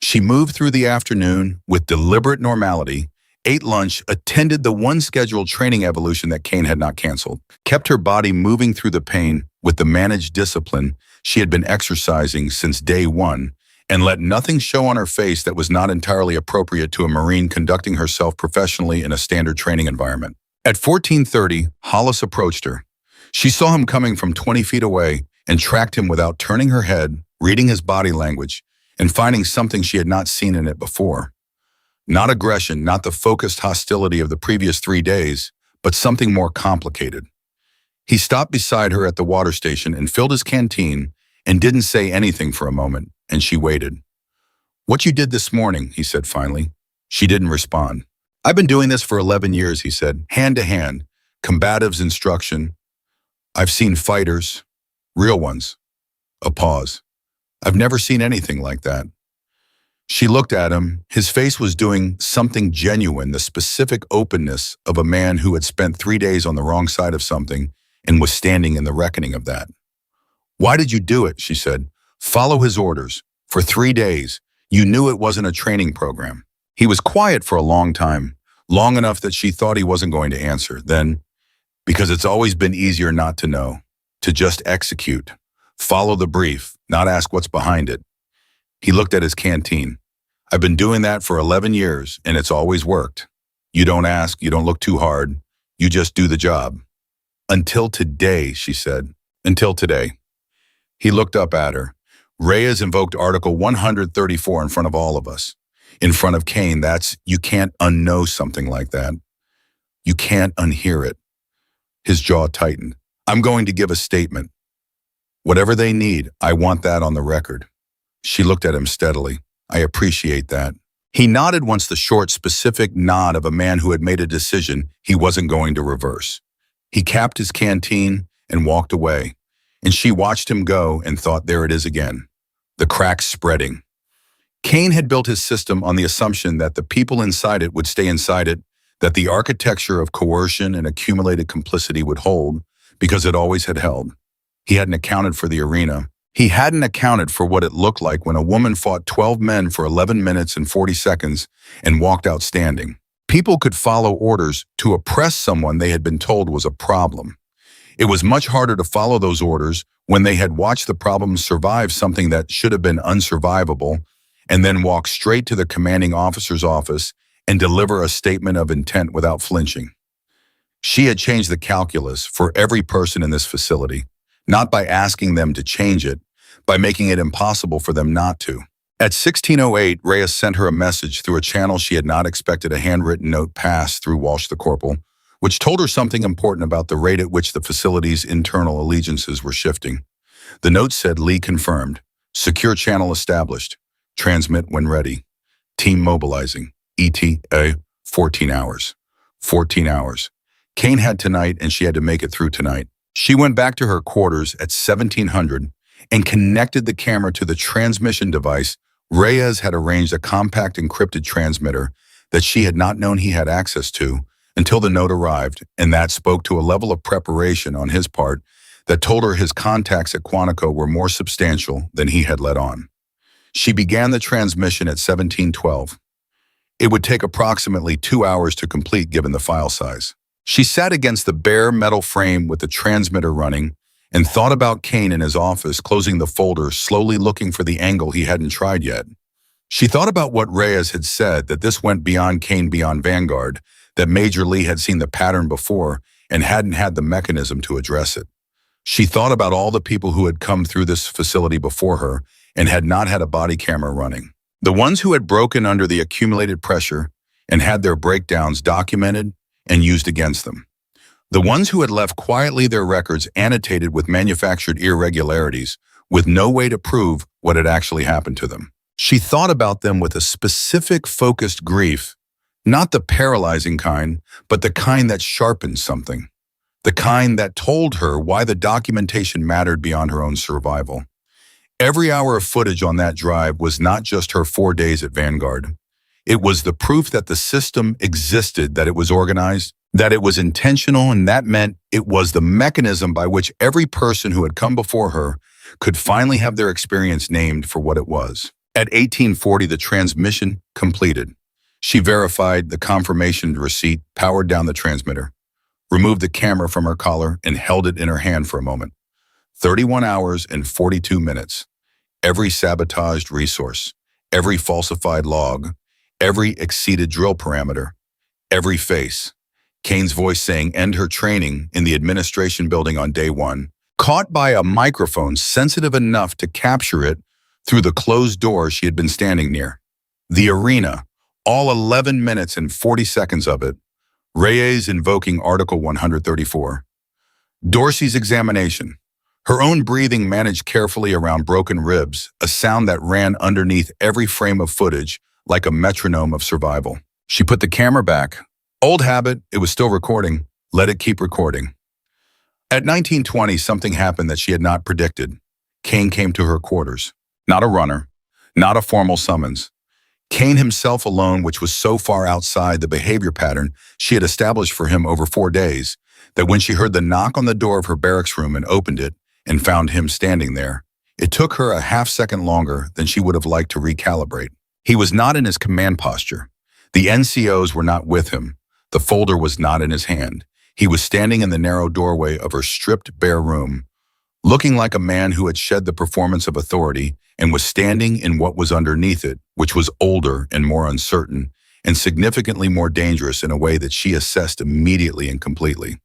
She moved through the afternoon with deliberate normality, ate lunch, attended the one scheduled training evolution that Kane had not canceled, kept her body moving through the pain with the managed discipline she had been exercising since day one, and let nothing show on her face that was not entirely appropriate to a Marine conducting herself professionally in a standard training environment. At 14:30, Hollis approached her. She saw him coming from 20 feet away and tracked him without turning her head, reading his body language, and finding something she had not seen in it before. Not aggression, not the focused hostility of the previous 3 days, but something more complicated. He stopped beside her at the water station and filled his canteen and didn't say anything for a moment, and she waited. What you did this morning, he said finally. She didn't respond. I've been doing this for 11 years, he said, hand to hand, combatives instruction. I've seen fighters, real ones. A pause. I've never seen anything like that. She looked at him. His face was doing something genuine, the specific openness of a man who had spent 3 days on the wrong side of something and was standing in the reckoning of that. Why did you do it? She said. Follow his orders. For 3 days, you knew it wasn't a training program. He was quiet for a long time, long enough that she thought he wasn't going to answer. Then, because it's always been easier not to know, to just execute. Follow the brief, not ask what's behind it. He looked at his canteen. I've been doing that for 11 years, and it's always worked. You don't ask, you don't look too hard. You just do the job. Until today, she said. Until today. He looked up at her. Reyes invoked Article 134 in front of all of us. In front of Kane, you can't unknow something like that. You can't unhear it. His jaw tightened. I'm going to give a statement. Whatever they need, I want that on the record. She looked at him steadily. I appreciate that. He nodded once, the short, specific nod of a man who had made a decision he wasn't going to reverse. He capped his canteen and walked away, and she watched him go and thought, there it is again. The cracks spreading. Kane had built his system on the assumption that the people inside it would stay inside it, that the architecture of coercion and accumulated complicity would hold, because it always had held. He hadn't accounted for the arena. He hadn't accounted for what it looked like when a woman fought 12 men for 11 minutes and 40 seconds and walked out standing. People could follow orders to oppress someone they had been told was a problem. It was much harder to follow those orders when they had watched the problem survive something that should have been unsurvivable, and then walk straight to the commanding officer's office and deliver a statement of intent without flinching. She had changed the calculus for every person in this facility, not by asking them to change it, by making it impossible for them not to. At 16:08, Reyes sent her a message through a channel she had not expected a handwritten note pass through Walsh the Corporal, which told her something important about the rate at which the facility's internal allegiances were shifting. The note said, Lee confirmed. Secure channel established. Transmit when ready. Team mobilizing. ETA, 14 hours. 14 hours. Kane had tonight, and she had to make it through tonight. She went back to her quarters at 1700 and connected the camera to the transmission device. Reyes had arranged a compact encrypted transmitter that she had not known he had access to until the note arrived, and that spoke to a level of preparation on his part that told her his contacts at Quantico were more substantial than he had let on. She began the transmission at 1712. It would take approximately 2 hours to complete given the file size. She sat against the bare metal frame with the transmitter running and thought about Kane in his office, closing the folder, slowly looking for the angle he hadn't tried yet. She thought about what Reyes had said, that this went beyond Kane, beyond Vanguard, that Major Lee had seen the pattern before and hadn't had the mechanism to address it. She thought about all the people who had come through this facility before her and had not had a body camera running. The ones who had broken under the accumulated pressure and had their breakdowns documented and used against them. The ones who had left quietly, their records annotated with manufactured irregularities, with no way to prove what had actually happened to them. She thought about them with a specific, focused grief, not the paralyzing kind, but the kind that sharpened something, the kind that told her why the documentation mattered beyond her own survival. Every hour of footage on that drive was not just her 4 days at Vanguard. It was the proof that the system existed, that it was organized, that it was intentional, and that meant it was the mechanism by which every person who had come before her could finally have their experience named for what it was. At 1840, the transmission completed. She verified the confirmation receipt, powered down the transmitter, removed the camera from her collar, and held it in her hand for a moment. 31 hours and 42 minutes. Every sabotaged resource, every falsified log, every exceeded drill parameter, every face. Kane's voice saying, "End her training," in the administration building on day one, caught by a microphone sensitive enough to capture it through the closed door she had been standing near. The arena, all 11 minutes and 40 seconds of it. Reyes invoking Article 134. Dorsey's examination. Her own breathing managed carefully around broken ribs, a sound that ran underneath every frame of footage like a metronome of survival. She put the camera back. Old habit, it was still recording. Let it keep recording. At 1920, something happened that she had not predicted. Kane came to her quarters. Not a runner, not a formal summons. Kane himself alone, which was so far outside the behavior pattern she had established for him over 4 days, that when she heard the knock on the door of her barracks room and opened it and found him standing there, it took her a half-second longer than she would have liked to recalibrate. He was not in his command posture. The NCOs were not with him. The folder was not in his hand. He was standing in the narrow doorway of her stripped, bare room, looking like a man who had shed the performance of authority and was standing in what was underneath it, which was older and more uncertain, and significantly more dangerous in a way that she assessed immediately and completely.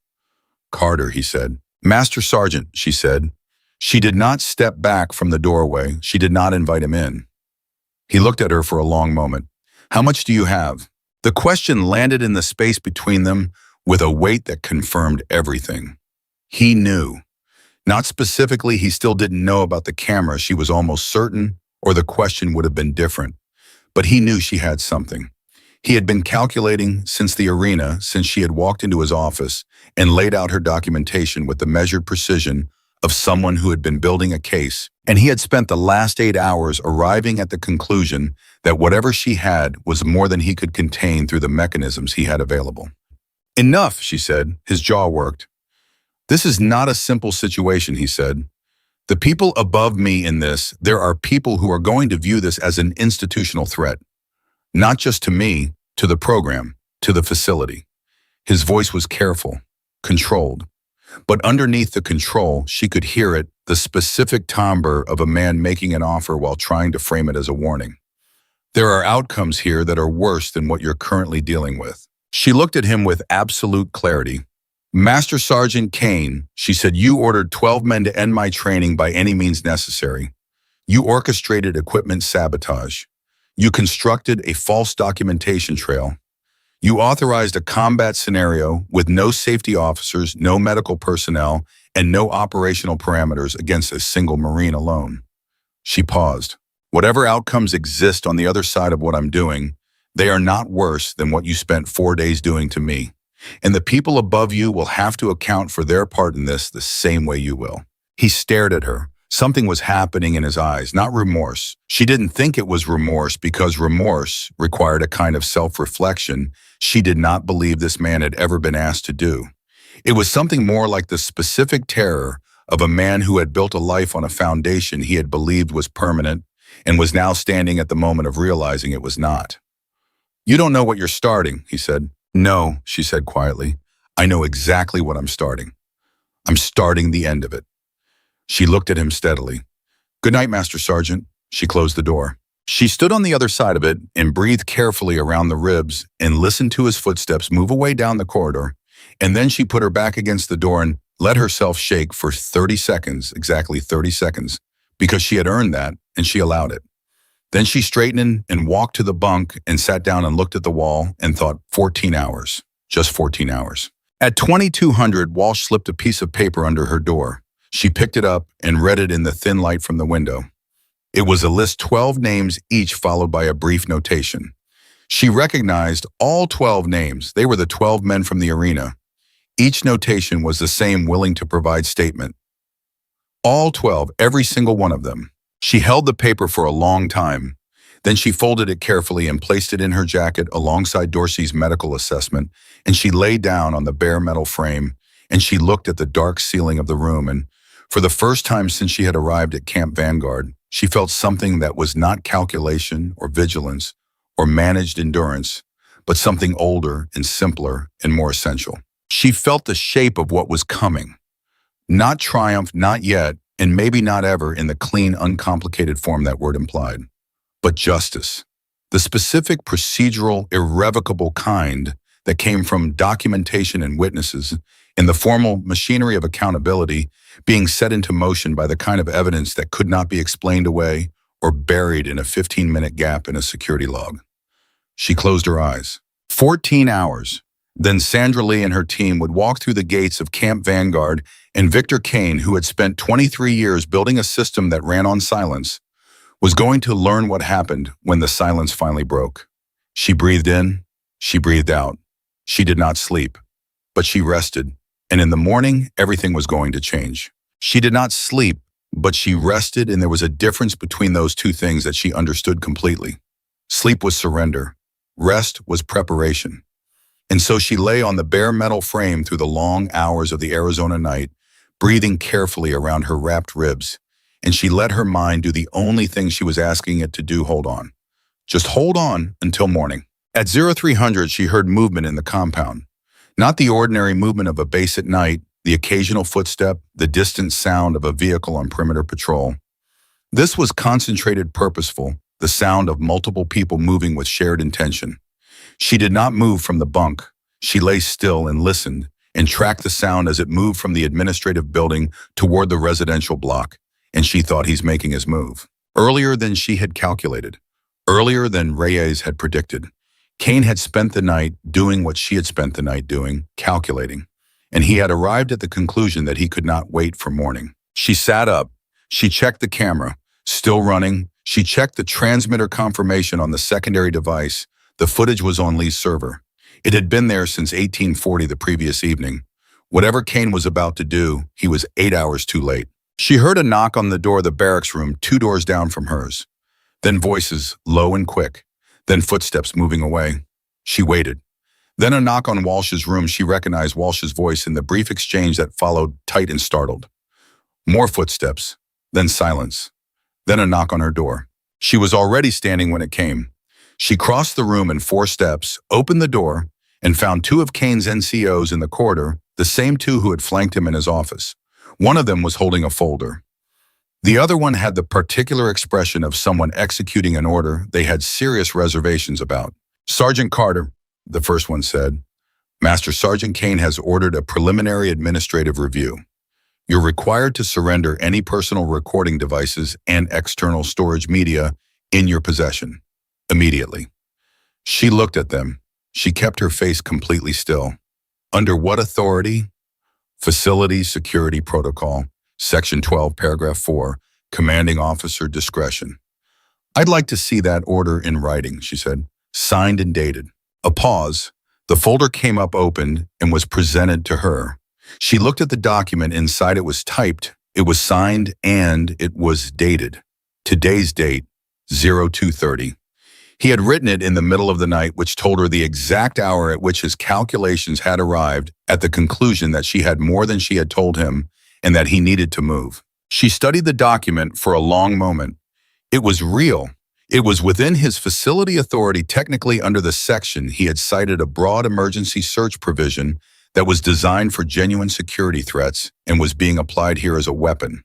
"Carter," he said. "Master Sergeant," she said. She did not step back from the doorway. She did not invite him in. He looked at her for a long moment. "How much do you have?" The question landed in the space between them with a weight that confirmed everything. He knew. Not specifically, he still didn't know about the camera, she was almost certain, or the question would have been different. But he knew she had something. He had been calculating since the arena, since she had walked into his office and laid out her documentation with the measured precision of someone who had been building a case, and he had spent the last 8 hours arriving at the conclusion that whatever she had was more than he could contain through the mechanisms he had available. "Enough," she said. His jaw worked. "This is not a simple situation," he said. "The people above me in this, there are people who are going to view this as an institutional threat. Not just to me, to the program, to the facility." His voice was careful, controlled. But underneath the control, she could hear it, the specific timbre of a man making an offer while trying to frame it as a warning. "There are outcomes here that are worse than what you're currently dealing with." She looked at him with absolute clarity. "Master Sergeant Kane," she said, "you ordered 12 men to end my training by any means necessary. You orchestrated equipment sabotage. You constructed a false documentation trail. You authorized a combat scenario with no safety officers, no medical personnel, and no operational parameters against a single Marine alone." She paused. "Whatever outcomes exist on the other side of what I'm doing, they are not worse than what you spent 4 days doing to me. And the people above you will have to account for their part in this the same way you will." He stared at her. Something was happening in his eyes, not remorse. She didn't think it was remorse because remorse required a kind of self-reflection she did not believe this man had ever been asked to do. It was something more like the specific terror of a man who had built a life on a foundation he had believed was permanent and was now standing at the moment of realizing it was not. "You don't know what you're starting," he said. "No," she said quietly. I know exactly what I'm starting. I'm starting the end of it. She looked at him steadily. Good night, Master Sergeant. She closed the door. She stood on the other side of it and breathed carefully around the ribs and listened to his footsteps move away down the corridor. And then she put her back against the door and let herself shake for 30 seconds, exactly 30 seconds, because she had earned that and she allowed it. Then she straightened and walked to the bunk and sat down and looked at the wall and thought 14 hours, just 14 hours. At 2200, Walsh slipped a piece of paper under her door. She picked it up and read it in the thin light from the window. It was a list 12 names each followed by a brief notation. She recognized all 12 names. They were the 12 men from the arena. Each notation was the same willing to provide statement. All 12, every single one of them. She held the paper for a long time. Then she folded it carefully and placed it in her jacket alongside Dorsey's medical assessment, and she lay down on the bare metal frame, and she looked at the dark ceiling of the room, and for the first time since she had arrived at Camp Vanguard, she felt something that was not calculation or vigilance or managed endurance, but something older and simpler and more essential. She felt the shape of what was coming. Not triumph, not yet, and maybe not ever in the clean, uncomplicated form that word implied, but justice. The specific, procedural, irrevocable kind that came from documentation and witnesses in the formal machinery of accountability being set into motion by the kind of evidence that could not be explained away or buried in a 15-minute gap in a security log. She closed her eyes. 14 hours. Then Sandra Lee and her team would walk through the gates of Camp Vanguard, and Victor Kane, who had spent 23 years building a system that ran on silence, was going to learn what happened when the silence finally broke. She breathed in, she breathed out. She did not sleep, but she rested, and in the morning, everything was going to change. She did not sleep, but she rested, and there was a difference between those two things that she understood completely. Sleep was surrender. Rest was preparation. And so she lay on the bare metal frame through the long hours of the Arizona night, breathing carefully around her wrapped ribs, and she let her mind do the only thing she was asking it to do: hold on. Just hold on until morning. At 0300, she heard movement in the compound. Not the ordinary movement of a base at night, the occasional footstep, the distant sound of a vehicle on perimeter patrol. This was concentrated, purposeful, the sound of multiple people moving with shared intention. She did not move from the bunk. She lay still and listened and tracked the sound as it moved from the administrative building toward the residential block, and she thought, he's making his move. Earlier than she had calculated, earlier than Reyes had predicted, Kane had spent the night doing what she had spent the night doing, calculating, and he had arrived at the conclusion that he could not wait for morning. She sat up. She checked the camera, still running. She checked the transmitter confirmation on the secondary device. The footage was on Lee's server. It had been there since 1840 the previous evening. Whatever Kane was about to do, he was 8 hours too late. She heard a knock on the door of the barracks room 2 doors down from hers. Then voices, low and quick. Then footsteps moving away. She waited. Then a knock on Walsh's room. She recognized Walsh's voice in the brief exchange that followed, tight and startled. More footsteps. Then silence. Then a knock on her door. She was already standing when it came. She crossed the room in 4 steps, opened the door, and found 2 of Kane's NCOs in the corridor, the same 2 who had flanked him in his office. One of them was holding a folder. The other one had the particular expression of someone executing an order they had serious reservations about. Sergeant Carter, the first one said, Master Sergeant Kane has ordered a preliminary administrative review. You're required to surrender any personal recording devices and external storage media in your possession. Immediately. She looked at them. She kept her face completely still. Under what authority? Facility Security Protocol, Section 12, Paragraph 4, Commanding Officer Discretion. I'd like to see that order in writing, she said, signed and dated. A pause. The folder came up opened and was presented to her. She looked at the document. Inside it was typed, it was signed, and it was dated. Today's date, 0230. He had written it in the middle of the night, which told her the exact hour at which his calculations had arrived at the conclusion that she had more than she had told him and that he needed to move. She studied the document for a long moment. It was real. It was within his facility authority. Technically, under the section, he had cited a broad emergency search provision that was designed for genuine security threats and was being applied here as a weapon.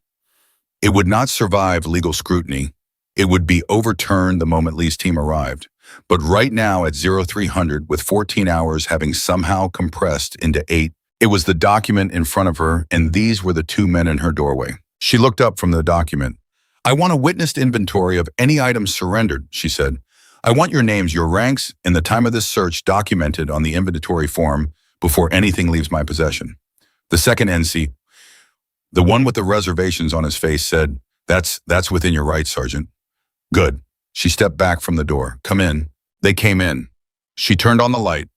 It would not survive legal scrutiny. It would be overturned the moment Lee's team arrived. But right now at 0300, with 14 hours having somehow compressed into 8, it was the document in front of her, and these were the two men in her doorway. She looked up from the document. "I want a witnessed inventory of any items surrendered," she said. "I want your names, your ranks, and the time of this search documented on the inventory form before anything leaves my possession." The second NC, the one with the reservations on his face, said, That's within your rights, Sergeant." "Good." She stepped back from the door. "Come in." They came in. She turned on the light.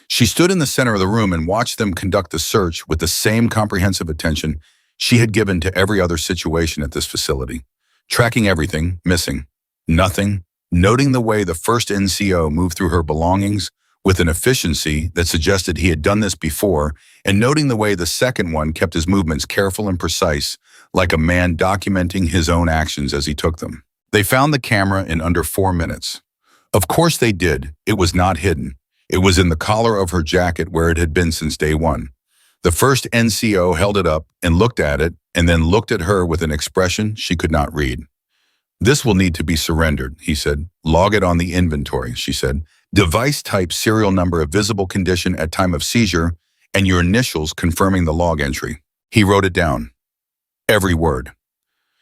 She stood in the center of the room and watched them conduct the search with the same comprehensive attention she had given to every other situation at this facility, tracking everything, missing nothing, noting the way the first NCO moved through her belongings with an efficiency that suggested he had done this before, and noting the way the second one kept his movements careful and precise, like a man documenting his own actions as he took them. They found the camera in under 4 minutes. Of course they did. It was not hidden. It was in the collar of her jacket where it had been since day one. The first NCO held it up and looked at it, and then looked at her with an expression she could not read. "This will need to be surrendered," he said. "Log it on the inventory," she said. "Device type, serial number of visible condition at time of seizure, and your initials confirming the log entry." He wrote it down. Every word.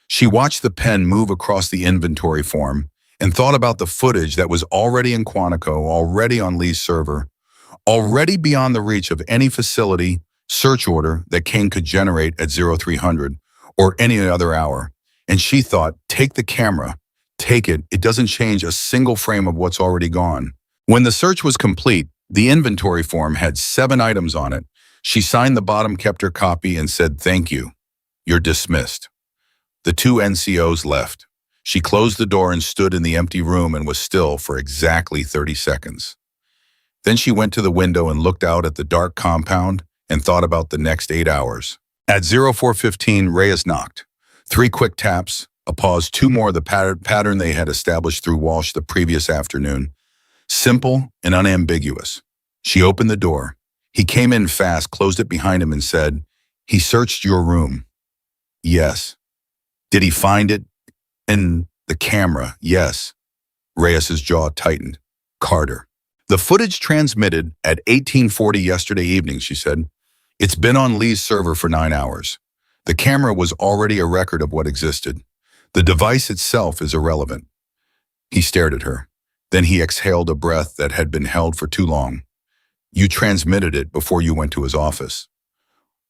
She watched the pen move across the inventory form and thought about the footage that was already in Quantico, already on Lee's server, already beyond the reach of any facility search order that Kane could generate at 0300 or any other hour. And she thought, take the camera, take it. It doesn't change a single frame of what's already gone. When the search was complete, the inventory form had 7 items on it. She signed the bottom, kept her copy, and said, "Thank you. You're dismissed." The 2 NCOs left. She closed the door and stood in the empty room and was still for exactly 30 seconds. Then she went to the window and looked out at the dark compound and thought about the next 8 hours. At 04:15, Reyes knocked. 3 quick taps, a pause, 2 more, the pattern they had established through Walsh the previous afternoon. Simple and unambiguous. She opened the door. He came in fast, closed it behind him, and said, "He searched your room." "Yes." "Did he find it in the camera?" "Yes." Reyes's jaw tightened. "Carter." "The footage transmitted at 1840 yesterday evening," she said. "It's been on Lee's server for 9 hours. The camera was already a record of what existed. The device itself is irrelevant." He stared at her. Then he exhaled a breath that had been held for too long. "You transmitted it before you went to his office."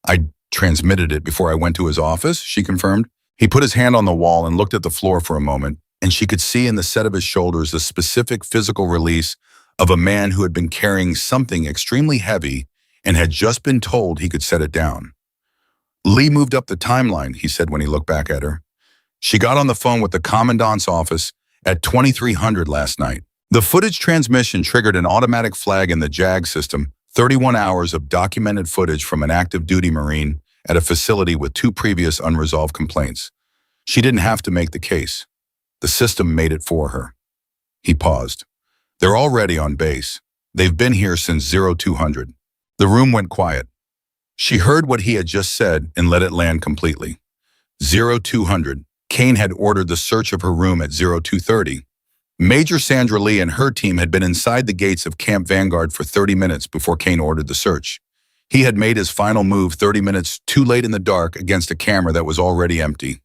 "I transmitted it before I went to his office?" she confirmed. He put his hand on the wall and looked at the floor for a moment, and she could see in the set of his shoulders the specific physical release of a man who had been carrying something extremely heavy and had just been told he could set it down. "Lee moved up the timeline," he said when he looked back at her. "She got on the phone with the commandant's office at 2300 last night. The footage transmission triggered an automatic flag in the JAG system, 31 hours of documented footage from an active duty Marine at a facility with 2 previous unresolved complaints. She didn't have to make the case. The system made it for her." He paused. "They're already on base. They've been here since 0200. The room went quiet. She heard what he had just said and let it land completely. 0200. Kane had ordered the search of her room at 0230. Major Sandra Lee and her team had been inside the gates of Camp Vanguard for 30 minutes before Kane ordered the search. He had made his final move 30 minutes too late in the dark against a camera that was already empty.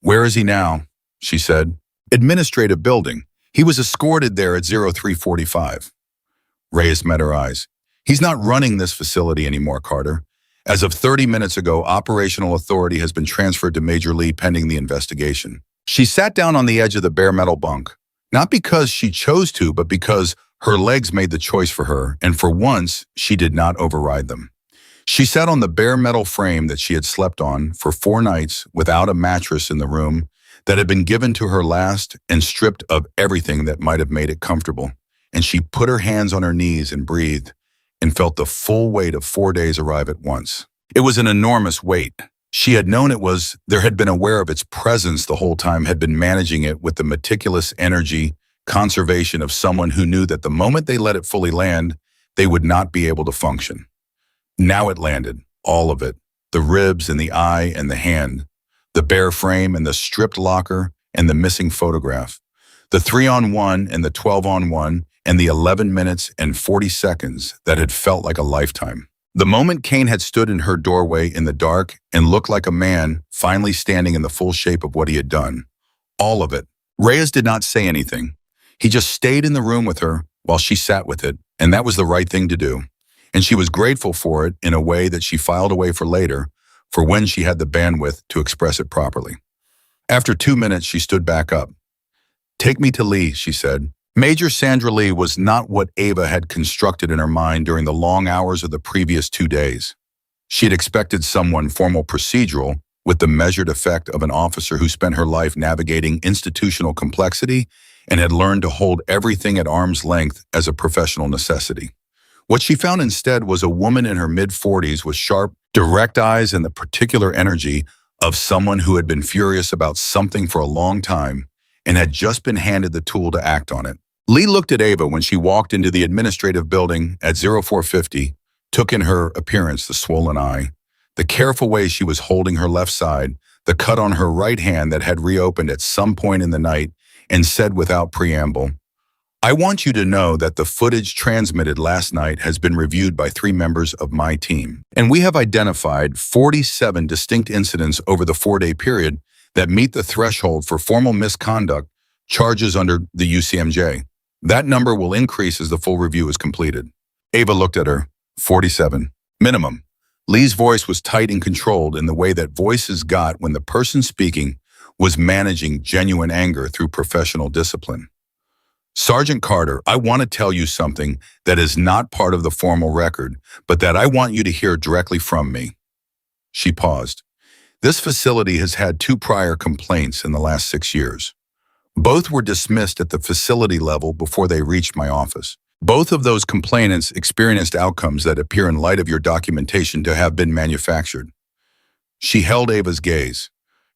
"Where is he now?" she said. "Administrative building. He was escorted there at 0345. Reyes met her eyes. "He's not running this facility anymore, Carter. As of 30 minutes ago, operational authority has been transferred to Major Lee pending the investigation." She sat down on the edge of the bare metal bunk, not because she chose to, but because her legs made the choice for her, and for once, she did not override them. She sat on the bare metal frame that she had slept on for 4 nights without a mattress in the room that had been given to her last and stripped of everything that might have made it comfortable. And she put her hands on her knees and breathed and felt the full weight of 4 days arrive at once. It was an enormous weight. She had known it was, there had been aware of its presence the whole time, had been managing it with the meticulous energy, conservation of someone who knew that the moment they let it fully land, they would not be able to function. Now it landed, all of it. The ribs and the eye and the hand, the bare frame and the stripped locker and the missing photograph, the 3-on-1 and the 12-on-1 and the 11 minutes and 40 seconds that had felt like a lifetime. The moment Kane had stood in her doorway in the dark and looked like a man finally standing in the full shape of what he had done. All of it. Reyes did not say anything. He just stayed in the room with her while she sat with it, and that was the right thing to do. And she was grateful for it in a way that she filed away for later, for when she had the bandwidth to express it properly. After 2 minutes, she stood back up. "Take me to Lee," she said. Major Sandra Lee was not what Ava had constructed in her mind during the long hours of the previous 2 days. She had expected someone formal procedural, with the measured effect of an officer who spent her life navigating institutional complexity and had learned to hold everything at arm's length as a professional necessity. What she found instead was a woman in her mid-40s with sharp, direct eyes and the particular energy of someone who had been furious about something for a long time and had just been handed the tool to act on it. Lee looked at Ava when she walked into the administrative building at 0450, took in her appearance, the swollen eye, the careful way she was holding her left side, the cut on her right hand that had reopened at some point in the night, and said without preamble, "I want you to know that the footage transmitted last night has been reviewed by 3 members of my team, and we have identified 47 distinct incidents over the 4-day period that meet the threshold for formal misconduct charges under the UCMJ. That number will increase as the full review is completed." Ava looked at her. 47. Minimum. Lee's voice was tight and controlled in the way that voices got when the person speaking was managing genuine anger through professional discipline. "Sergeant Carter, I want to tell you something that is not part of the formal record, but that I want you to hear directly from me." She paused. "This facility has had 2 prior complaints in the last 6 years. Both were dismissed at the facility level before they reached my office. Both of those complainants experienced outcomes that appear in light of your documentation to have been manufactured." She held Ava's gaze.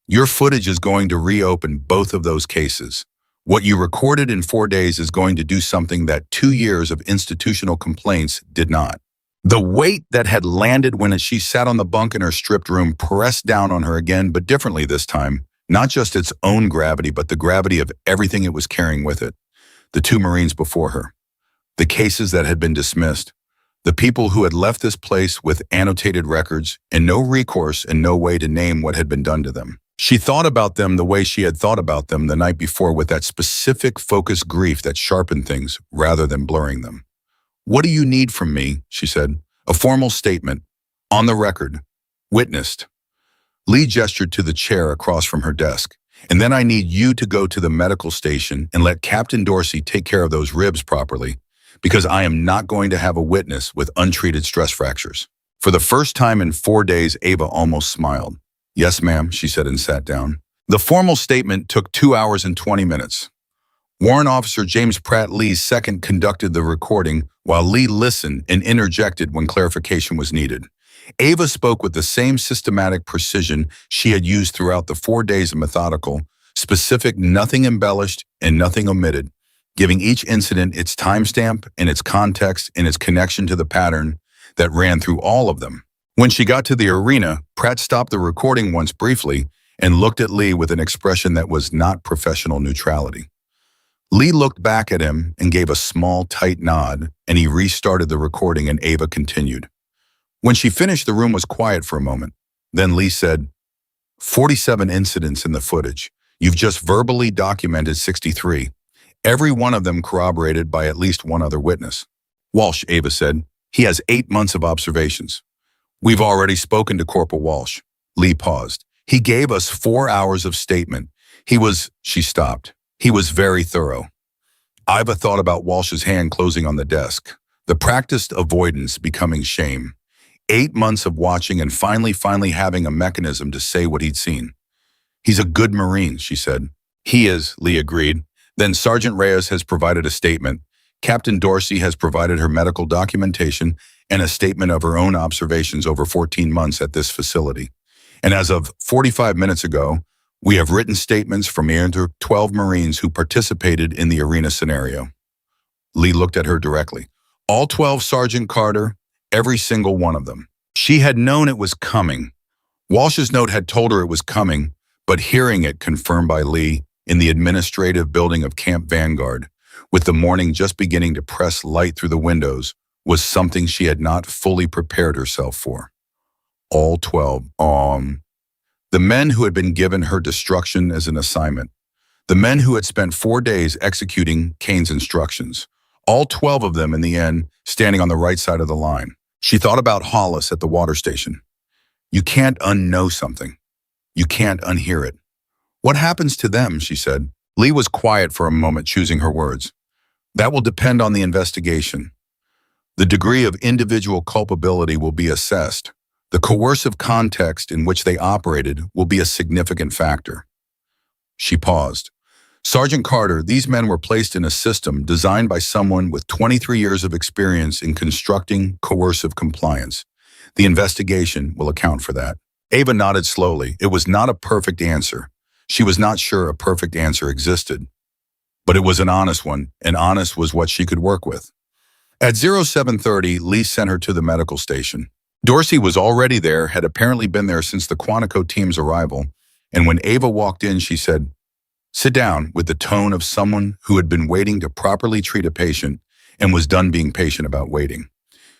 "Your footage is going to reopen both of those cases. What you recorded in 4 days is going to do something that 2 years of institutional complaints did not." The weight that had landed when she sat on the bunk in her stripped room pressed down on her again, but differently this time. Not just its own gravity, but the gravity of everything it was carrying with it. The 2 Marines before her. The cases that had been dismissed. The people who had left this place with annotated records and no recourse and no way to name what had been done to them. She thought about them the way she had thought about them the night before, with that specific focused grief that sharpened things rather than blurring them. "What do you need from me?" she said. "A formal statement. On the record. Witnessed." Lee gestured to the chair across from her desk. "And then I need you to go to the medical station and let Captain Dorsey take care of those ribs properly, because I am not going to have a witness with untreated stress fractures." For the first time in 4 days, Ava almost smiled. "Yes, ma'am," she said and sat down. The formal statement took 2 hours and 20 minutes. Warrant Officer James Pratt Lee II conducted the recording while Lee listened and interjected when clarification was needed. Ava spoke with the same systematic precision she had used throughout the 4 days of methodical, specific, nothing embellished and nothing omitted, giving each incident its timestamp and its context and its connection to the pattern that ran through all of them. When she got to the arena, Pratt stopped the recording once briefly and looked at Lee with an expression that was not professional neutrality. Lee looked back at him and gave a small, tight nod, and he restarted the recording, and Ava continued. When she finished, the room was quiet for a moment. Then Lee said, 47 incidents in the footage. You've just verbally documented 63. Every one of them corroborated by at least one other witness. Walsh, Ava said. He has 8 months of observations. We've already spoken to Corporal Walsh. Lee paused. He gave us 4 hours of statement. She stopped. He was very thorough. Ava thought about Walsh's hand closing on the desk. The practiced avoidance becoming shame. 8 months of watching and finally having a mechanism to say what he'd seen. He's a good Marine, she said. He is, Lee agreed. Then Sergeant Reyes has provided a statement. Captain Dorsey has provided her medical documentation and a statement of her own observations over 14 months at this facility. And as of 45 minutes ago, we have written statements from the 12 Marines who participated in the arena scenario. Lee looked at her directly. All 12, Sergeant Carter, every single one of them. She had known it was coming. Walsh's note had told her it was coming, but hearing it confirmed by Lee in the administrative building of Camp Vanguard, with the morning just beginning to press light through the windows, was something she had not fully prepared herself for. All 12, the men who had been given her destruction as an assignment, the men who had spent 4 days executing Kane's instructions, all 12 of them in the end standing on the right side of the line. She thought about Hollis at the water station. You can't unknow something. You can't unhear it. What happens to them, she said. Lee was quiet for a moment, choosing her words. That will depend on the investigation. The degree of individual culpability will be assessed. The coercive context in which they operated will be a significant factor. She paused. Sergeant Carter, these men were placed in a system designed by someone with 23 years of experience in constructing coercive compliance. The investigation will account for that. Ava nodded slowly. It was not a perfect answer. She was not sure a perfect answer existed. But it was an honest one, and honest was what she could work with. At 0730, Lee sent her to the medical station. Dorsey was already there, had apparently been there since the Quantico team's arrival, and when Ava walked in, she said, "Sit down," with the tone of someone who had been waiting to properly treat a patient and was done being patient about waiting.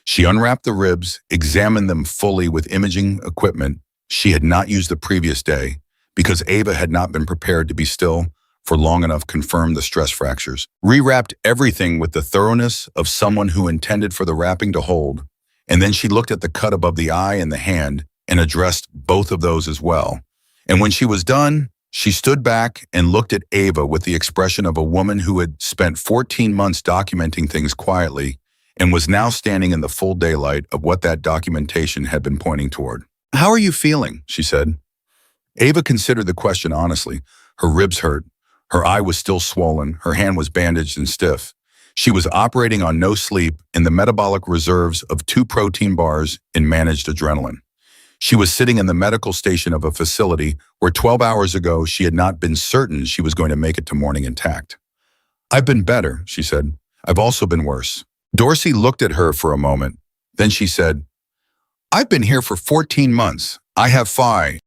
She unwrapped the ribs, examined them fully with imaging equipment she had not used the previous day because Ava had not been prepared to be still for long enough, confirmed the stress fractures, rewrapped everything with the thoroughness of someone who intended for the wrapping to hold, and then she looked at the cut above the eye and the hand and addressed both of those as well. And when she was done, she stood back and looked at Ava with the expression of a woman who had spent 14 months documenting things quietly and was now standing in the full daylight of what that documentation had been pointing toward. "How are you feeling?" she said. Ava considered the question honestly. Her ribs hurt. Her eye was still swollen. Her hand was bandaged and stiff. She was operating on no sleep and the metabolic reserves of 2 protein bars and managed adrenaline. She was sitting in the medical station of a facility where 12 hours ago she had not been certain she was going to make it to morning intact. "I've been better," she said. "I've also been worse." Dorsey looked at her for a moment. Then she said, "I've been here for 14 months. I have 5.